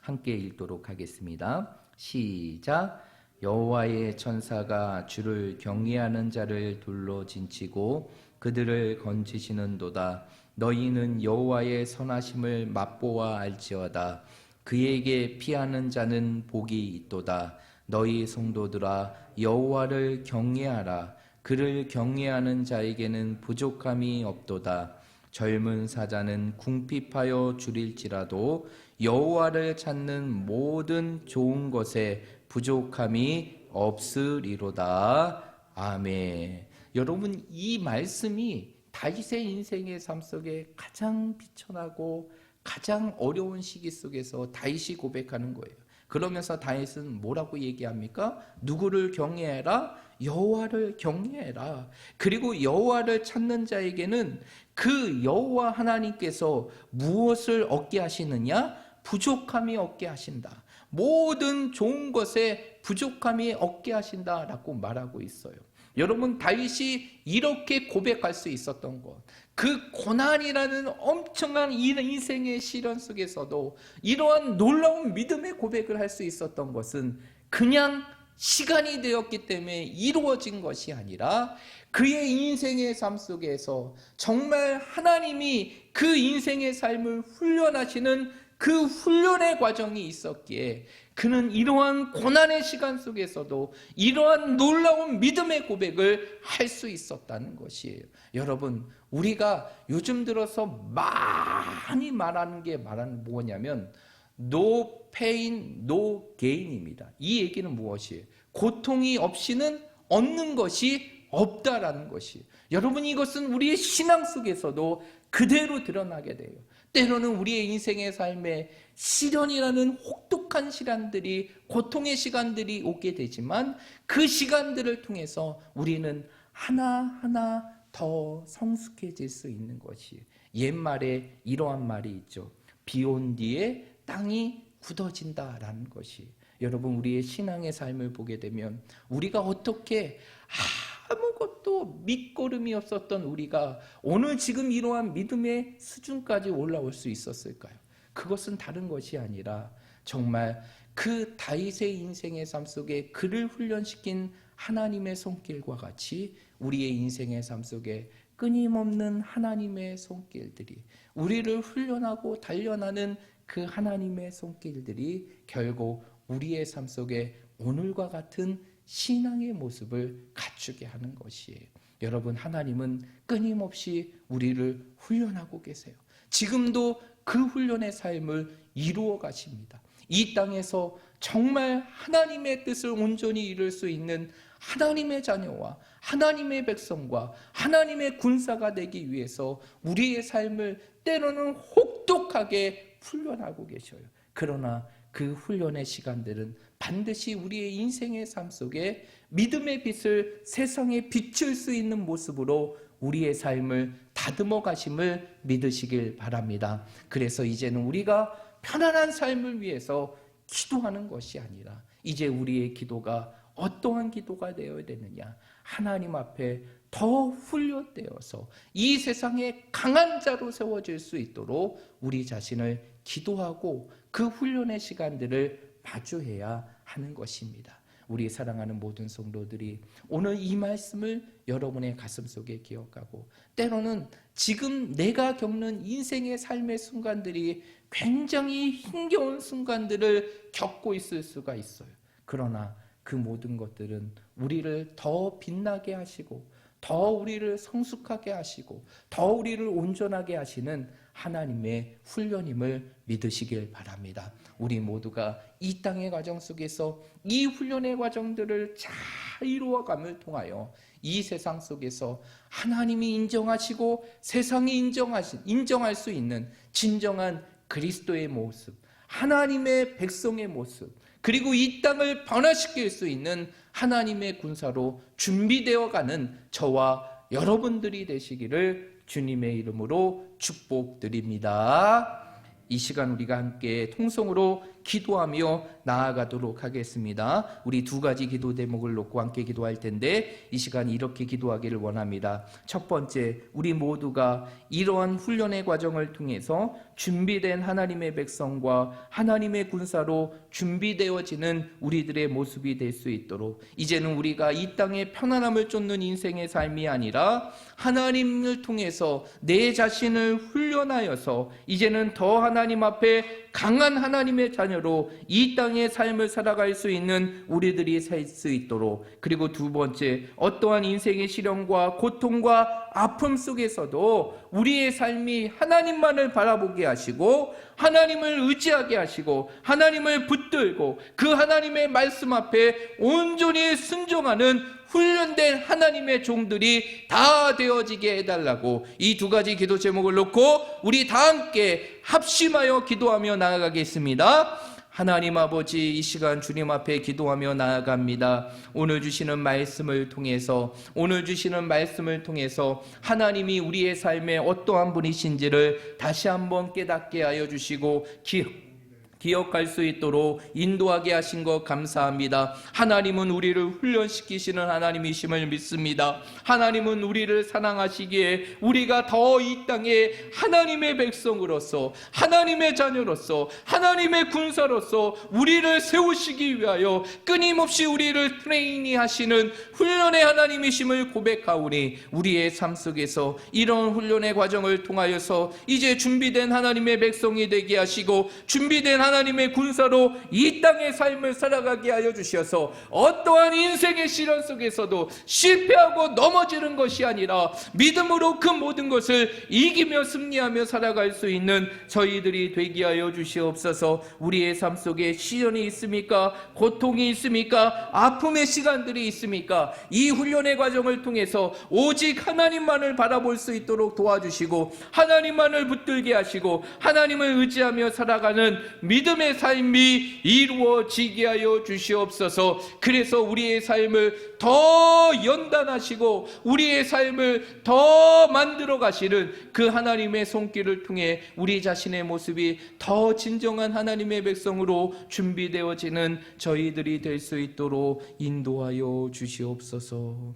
Speaker 3: 함께 읽도록 하겠습니다. 시작. 여호와의 천사가 주를 경외하는 자를 둘러 진치고 그들을 건지시는도다. 너희는 여호와의 선하심을 맛보아 알지어다. 그에게 피하는 자는 복이 있도다. 너희 성도들아 여호와를 경외하라. 그를 경외하는 자에게는 부족함이 없도다. 젊은 사자는 궁핍하여 줄일지라도 여호와를 찾는 모든 좋은 것에 부족함이 없으리로다. 아멘. 여러분 이 말씀이 다윗의 인생의 삶 속에 가장 비천하고 가장 어려운 시기 속에서 다윗이 고백하는 거예요. 그러면서 다윗은 뭐라고 얘기합니까? 누구를 경외해라? 여호와를 경외해라. 그리고 여호와를 찾는 자에게는 그 여호와 하나님께서 무엇을 얻게 하시느냐? 부족함이 얻게 하신다. 모든 좋은 것에 부족함이 얻게 하신다라고 말하고 있어요. 여러분 다윗이 이렇게 고백할 수 있었던 것, 그 고난이라는 엄청난 인생의 시련 속에서도 이러한 놀라운 믿음의 고백을 할 수 있었던 것은 그냥 시간이 되었기 때문에 이루어진 것이 아니라 그의 인생의 삶 속에서 정말 하나님이 그 인생의 삶을 훈련하시는 그 훈련의 과정이 있었기에 그는 이러한 고난의 시간 속에서도 이러한 놀라운 믿음의 고백을 할 수 있었다는 것이에요. 여러분 우리가 요즘 들어서 많이 말하는 게 뭐냐면 No pain, no gain입니다. 이 얘기는 무엇이에요? 고통이 없이는 얻는 것이 없다라는 것이. 여러분 이것은 우리의 신앙 속에서도 그대로 드러나게 돼요. 때로는 우리의 인생의 삶에 시련이라는 혹독한 시간들이, 고통의 시간들이 오게 되지만 그 시간들을 통해서 우리는 하나하나 더 성숙해질 수 있는 것이. 옛말에 이러한 말이 있죠. 비 온 뒤에 땅이 굳어진다라는 것이. 여러분 우리의 신앙의 삶을 보게 되면 우리가 어떻게 아무것도 밑거름이 없었던 우리가 오늘 지금 이러한 믿음의 수준까지 올라올 수 있었을까요? 그것은 다른 것이 아니라 정말 그 다윗의 인생의 삶 속에 그를 훈련시킨 하나님의 손길과 같이 우리의 인생의 삶 속에 끊임없는 하나님의 손길들이, 우리를 훈련하고 단련하는 그 하나님의 손길들이 결국 우리의 삶 속에 오늘과 같은 신앙의 모습을 갖추게 하는 것이에요. 여러분, 하나님은 끊임없이 우리를 훈련하고 계세요. 지금도 그 훈련의 삶을 이루어 가십니다. 이 땅에서 정말 하나님의 뜻을 온전히 이룰 수 있는 하나님의 자녀와 하나님의 백성과 하나님의 군사가 되기 위해서 우리의 삶을 때로는 혹독하게 훈련하고 계셔요. 그러나 그 훈련의 시간들은 반드시 우리의 인생의 삶 속에 믿음의 빛을 세상에 비출 수 있는 모습으로 우리의 삶을 다듬어 가심을 믿으시길 바랍니다. 그래서 이제는 우리가 편안한 삶을 위해서 기도하는 것이 아니라 이제 우리의 기도가 어떠한 기도가 되어야 되느냐, 하나님 앞에 더 훈련되어서 이 세상에 강한 자로 세워질 수 있도록 우리 자신을 기도하고 그 훈련의 시간들을 마주해야 하는 것입니다. 우리 사랑하는 모든 성도들이 오늘 이 말씀을 여러분의 가슴 속에 기억하고, 때로는 지금 내가 겪는 인생의 삶의 순간들이 굉장히 힘겨운 순간들을 겪고 있을 수가 있어요. 그러나 그 모든 것들은 우리를 더 빛나게 하시고 더 우리를 성숙하게 하시고 더 우리를 온전하게 하시는 하나님의 훈련임을 믿으시길 바랍니다. 우리 모두가 이 땅의 과정 속에서 이 훈련의 과정들을 잘 이루어감을 통하여 이 세상 속에서 하나님이 인정하시고 세상이 인정할 수 있는 진정한 그리스도의 모습, 하나님의 백성의 모습, 그리고 이 땅을 변화시킬 수 있는 하나님의 군사로 준비되어 가는 저와 여러분들이 되시기를 주님의 이름으로 축복드립니다. 이 시간 우리가 함께 통성으로 기도하며 나아가도록 하겠습니다. 우리 두 가지 기도 대목을 놓고 함께 기도할 텐데 이 시간 이렇게 기도하기를 원합니다. 첫 번째, 우리 모두가 이러한 훈련의 과정을 통해서 준비된 하나님의 백성과 하나님의 군사로 준비되어지는 우리들의 모습이 될 수 있도록, 이제는 우리가 이 땅에 편안함을 쫓는 인생의 삶이 아니라 하나님을 통해서 내 자신을 훈련하여서 이제는 더 하나님 앞에 강한 하나님의 자녀로 이 땅의 삶을 살아갈 수 있는 우리들이 살 수 있도록, 그리고 두 번째, 어떠한 인생의 시련과 고통과 아픔 속에서도 우리의 삶이 하나님만을 바라보게 하시고 하나님을 의지하게 하시고 하나님을 붙들고 그 하나님의 말씀 앞에 온전히 순종하는 훈련된 하나님의 종들이 다 되어지게 해달라고, 이 두 가지 기도 제목을 놓고 우리 다 함께 합심하여 기도하며 나아가겠습니다. 하나님 아버지, 이 시간 주님 앞에 기도하며 나아갑니다. 오늘 주시는 말씀을 통해서 하나님이 우리의 삶에 어떠한 분이신지를 다시 한번 깨닫게 하여 주시고 기억할 수 있도록 인도하게 하신 것 감사합니다. 하나님은 우리를 훈련시키시는 하나님이심을 믿습니다. 하나님은 우리를 사랑하시기에 우리가 더 이 땅에 하나님의 백성으로서, 하나님의 자녀로서, 하나님의 군사로서 우리를 세우시기 위하여 끊임없이 우리를 트레이닝 하시는 훈련의 하나님이심을 고백하오니, 우리의 삶 속에서 이런 훈련의 과정을 통하여서 이제 준비된 하나님의 백성이 되게 하시고 준비된 하나님의 군사로 이 땅의 삶을 살아가게 하여 주셔서 어떠한 인생의 시련 속에서도 실패하고 넘어지는 것이 아니라 믿음으로 그 모든 것을 이기며 승리하며 살아갈 수 있는 저희들이 되게 하여 주시옵소서. 우리의 삶 속에 시련이 있습니까? 고통이 있습니까? 아픔의 시간들이 있습니까? 이 훈련의 과정을 통해서 오직 하나님만을 바라볼 수 있도록 도와주시고 하나님만을 붙들게 하시고 하나님을 의지하며 살아가는 믿음의 삶이 이루어지게 하여 주시옵소서. 그래서 우리의 삶을 더 연단하시고 우리의 삶을 더 만들어 가시는 그 하나님의 손길을 통해 우리 자신의 모습이 더 진정한 하나님의 백성으로 준비되어지는 저희들이 될 수 있도록 인도하여 주시옵소서.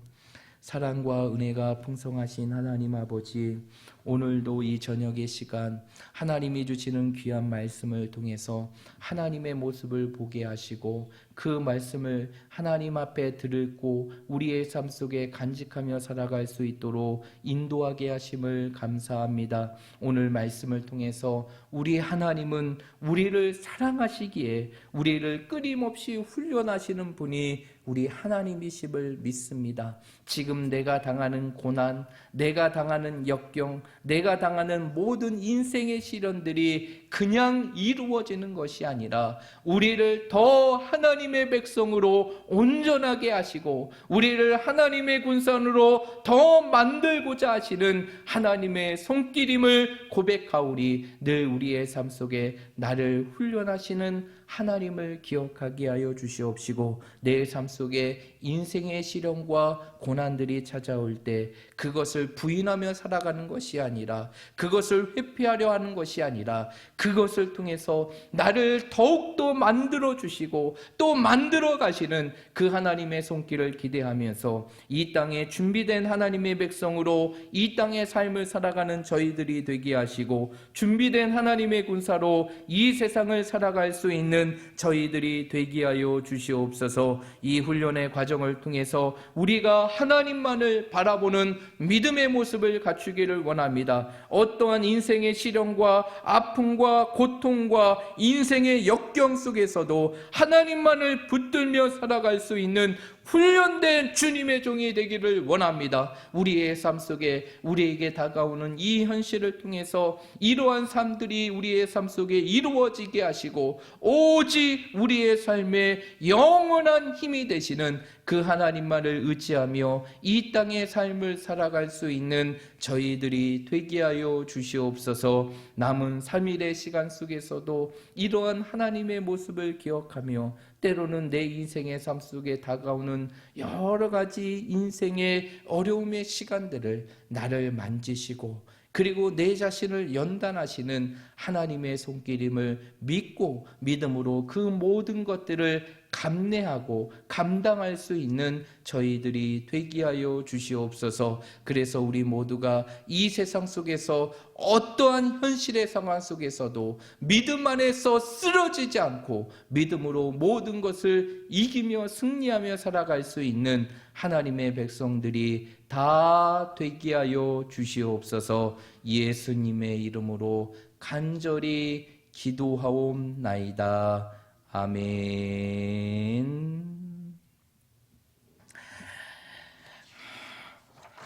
Speaker 3: 사랑과 은혜가 풍성하신 하나님 아버지, 오늘도 이 저녁의 시간 하나님이 주시는 귀한 말씀을 통해서 하나님의 모습을 보게 하시고 그 말씀을 하나님 앞에 들고 우리의 삶 속에 간직하며 살아갈 수 있도록 인도하게 하심을 감사합니다. 오늘 말씀을 통해서 우리 하나님은 우리를 사랑하시기에 우리를 끊임없이 훈련하시는 분이 우리 하나님이심을 믿습니다. 지금 내가 당하는 고난, 내가 당하는 역경, 내가 당하는 모든 인생의 시련들이 그냥 이루어지는 것이 아니라 우리를 더 하나님의 백성으로 온전하게 하시고 우리를 하나님의 군산으로 더 만들고자 하시는 하나님의 손길임을 고백하오리. 늘 우리의 삶 속에 나를 훈련하시는 하나님을 기억하게 하여 주시옵시고 내 삶 속에 인생의 시련과 고난들이 찾아올 때 그것을 부인하며 살아가는 것이 아니라 그것을 회피하려 하는 것이 아니라 그것을 통해서 나를 더욱더 만들어 주시고 또 만들어 가시는 그 하나님의 손길을 기대하면서 이 땅에 준비된 하나님의 백성으로 이 땅의 삶을 살아가는 저희들이 되게 하시고 준비된 하나님의 군사로 이 세상을 살아갈 수 있는 저희들이 되게 하여 주시옵소서. 이 훈련의 과정을 통해서 우리가 하나님만을 바라보는 믿음의 모습을 갖추기를 원합니다. 어떠한 인생의 시련과 아픔과 고통과 인생의 역경 속에서도 하나님만을 붙들며 살아갈 수 있는 훈련된 주님의 종이 되기를 원합니다. 우리의 삶 속에 우리에게 다가오는 이 현실을 통해서 이러한 삶들이 우리의 삶 속에 이루어지게 하시고 오직 우리의 삶에 영원한 힘이 되시는 그 하나님만을 의지하며 이 땅의 삶을 살아갈 수 있는 저희들이 되게 하여 주시옵소서. 남은 3일의 시간 속에서도 이러한 하나님의 모습을 기억하며 때로는 내 인생의 삶 속에 다가오는 여러 가지 인생의 어려움의 시간들을 나를 만지시고 그리고 내 자신을 연단하시는 하나님의 손길임을 믿고 믿음으로 그 모든 것들을 감내하고 감당할 수 있는 저희들이 되게 하여 주시옵소서. 그래서 우리 모두가 이 세상 속에서 어떠한 현실의 상황 속에서도 믿음 안에서 쓰러지지 않고 믿음으로 모든 것을 이기며 승리하며 살아갈 수 있는 하나님의 백성들이 다 되게 하여 주시옵소서. 예수님의 이름으로 간절히 기도하옵나이다. 아멘.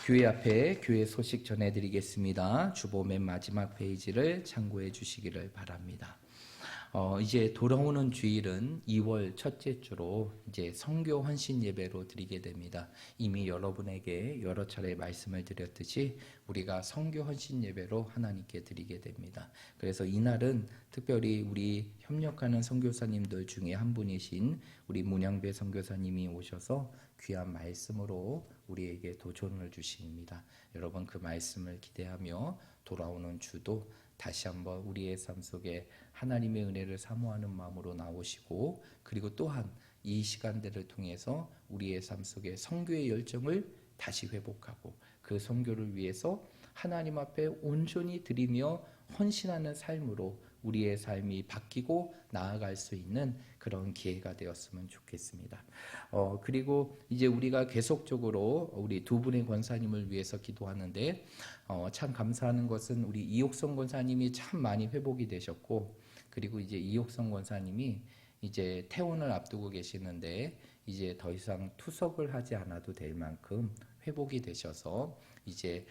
Speaker 3: 교회 앞에 교회 소식 전해드리겠습니다. 주보 맨 마지막 페이지를 참고해 주시기를 바랍니다. 이제 돌아오는 주일은 2월 첫째 주로 이제 성교 헌신 예배로 드리게 됩니다. 이미 여러분에게 여러 차례 말씀을 드렸듯이 우리가 성교 헌신 예배로 하나님께 드리게 됩니다. 그래서 이날은 특별히 우리 협력하는 선교사님들 중에 한 분이신 우리 문양배 선교사님이 오셔서 귀한 말씀으로 우리에게 도전을 주십니다. 여러분 그 말씀을 기대하며 돌아오는 주도 다시 한번 우리의 삶 속에 하나님의 은혜를 사모하는 마음으로 나오시고 그리고 또한 이 시간들을 통해서 우리의 삶 속에 선교의 열정을 다시 회복하고 그 선교를 위해서 하나님 앞에 온전히 드리며 헌신하는 삶으로 우리의 삶이 바뀌고 나아갈 수 있는 그런 기회가 되었으면 좋겠습니다. 그리고 이제 우리가 계속적으로 우리 두 분의 권사님을 위해서 기도하는데 참 감사하는 것은 우리 이옥성 권사님이 참 많이 회복이 되셨고 그리고 이제 이옥성 권사님이 이제 퇴원을 앞두고 계시는데 이제 더 이상 투석을 하지 않아도 될 만큼 회복이 되셔서 이제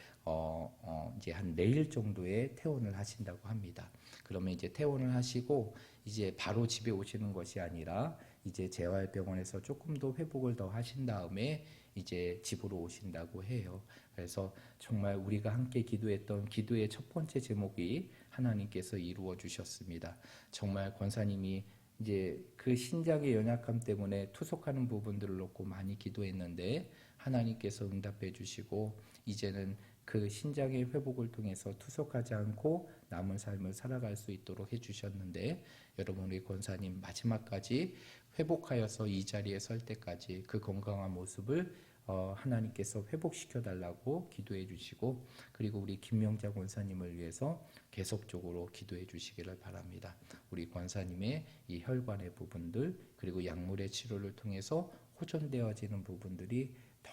Speaker 3: 이제 한 내일 정도에 퇴원을 하신다고 합니다. 그러면 이제 퇴원을 하시고 이제 바로 집에 오시는 것이 아니라 이제 재활병원에서 조금 더 회복을 더 하신 다음에 이제 집으로 오신다고 해요. 그래서 정말 우리가 함께 기도했던 기도의 첫 번째 제목이 하나님께서 이루어 주셨습니다. 정말 권사님이 이제 그 신장의 연약함 때문에 투석하는 부분들을 놓고 많이 기도했는데 하나님께서 응답해 주시고 이제는 그 신장의 회복을 통해서 투석하지 않고 남은 삶을 살아갈 수 있도록 해주셨는데 여러분 우리 권사님 마지막까지 회복하여서 이 자리에 설 때까지 그 건강한 모습을 하나님께서 회복시켜 달라고 기도해 주시고, 그리고 우리 김명자 권사님을 위해서 계속적으로 기도해 주시기를 바랍니다. 우리 권사님의 이 혈관의 부분들, 그리고 약물의 치료를 통해서 호전되어지는 부분들이 더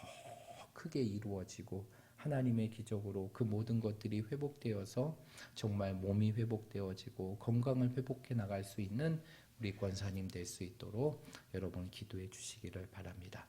Speaker 3: 크게 이루어지고 하나님의 기적으로 그 모든 것들이 회복되어서 정말 몸이 회복되어지고 건강을 회복해 나갈 수 있는 우리 권사님 될 수 있도록 여러분 기도해 주시기를 바랍니다.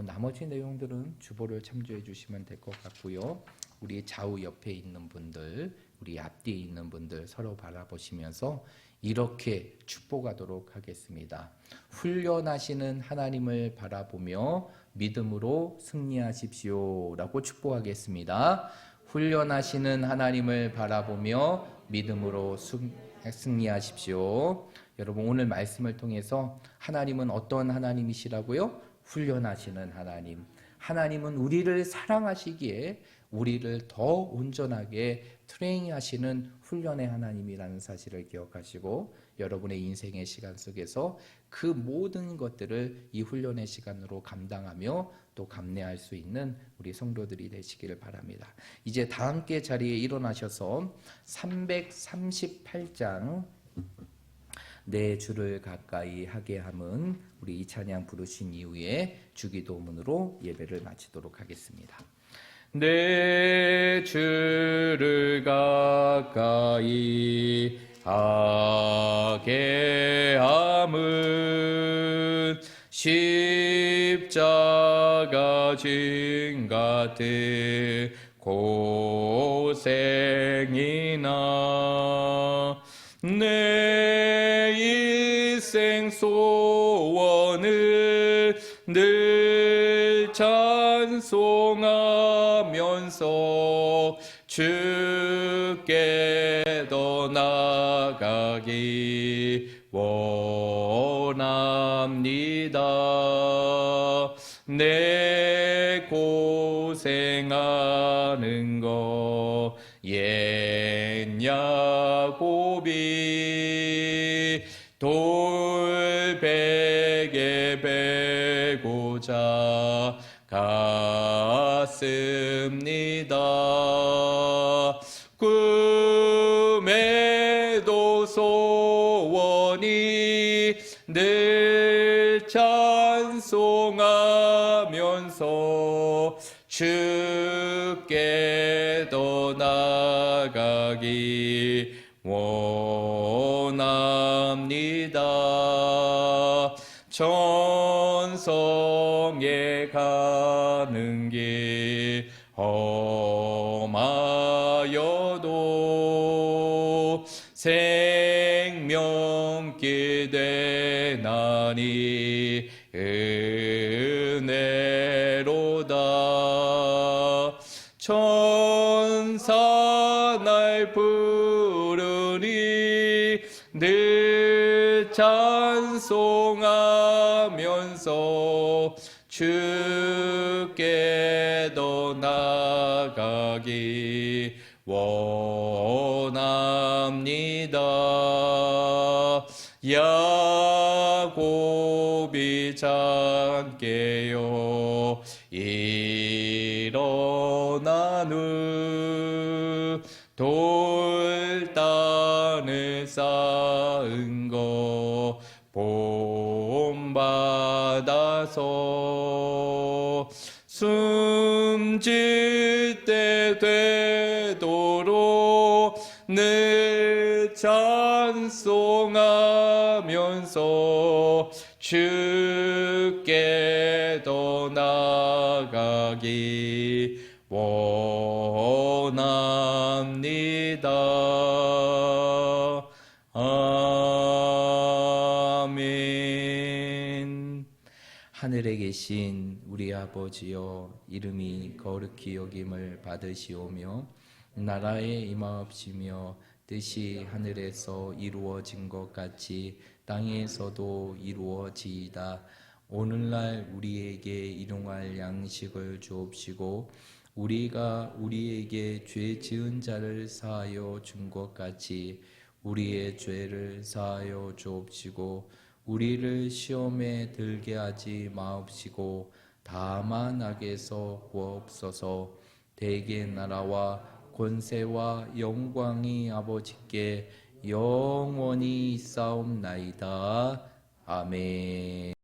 Speaker 3: 나머지 내용들은 주보를 참조해 주시면 될 것 같고요. 우리 좌우 옆에 있는 분들, 우리 앞뒤에 있는 분들 서로 바라보시면서 이렇게 축복하도록 하겠습니다. 훈련하시는 하나님을 바라보며 믿음으로 승리하십시오 라고 축복하겠습니다. 훈련하시는 하나님을 바라보며 믿음으로 승리하십시오. 여러분, 오늘 말씀을 통해서 하나님은 어떤 하나님이시라고요? 훈련하시는 하나님. 하나님은 우리를 사랑하시기에 우리를 더 온전하게 트레이닝하시는 훈련의 하나님이라는 사실을 기억하시고, 여러분의 인생의 시간 속에서 그 모든 것들을 이 훈련의 시간으로 감당하며 또 감내할 수 있는 우리 성도들이 되시기를 바랍니다. 이제 다 함께 자리에 일어나셔서 338장 내 주를 가까이 하게 함은 우리 이 찬양 부르신 이후에 주기도문으로 예배를 마치도록 하겠습니다. 내 주를 가까이 하게 함은 십자가 진 같은 고생이나 내 일생 소원을 늘 찬송하면서 주께 더 나아가기 원합니다. 내 고생하는 거 옛 야곱이 돌베개 베고자 갔습니다. 꿈에도 소원이 늘 찬송하면서 주께 더 나아가기 원합니다. 천성에 가는 길 험하여도 생명길 되나니 은혜로다. 천사 날 부르니 늘 찬송하면서 주께 더 나아가기 원합니다. 야곱이 잠깨요 일어난 후 돌단을 쌓은 거 본받아서 숨질 때 되도록 늘 찬송하면서 주께 더 나아가기 원합니다. 아멘. 하늘에 계신 우리 아버지여, 이름이 거룩히 여김을 받으시오며 나라에 임하옵시며 뜻이 하늘에서 이루어진 것 같이 땅에서도 이루어지이다. 오늘날 우리에게 일용할 양식을 주옵시고 우리가 우리에게 죄 지은 자를 사하여 준 것 같이 우리의 죄를 사하여 주옵시고 우리를 시험에 들게 하지 마옵시고 다만 악에서 구하옵소서. 대개 나라와 권세와 영광이 아버지께 영원히 있사옵나이다. 아멘.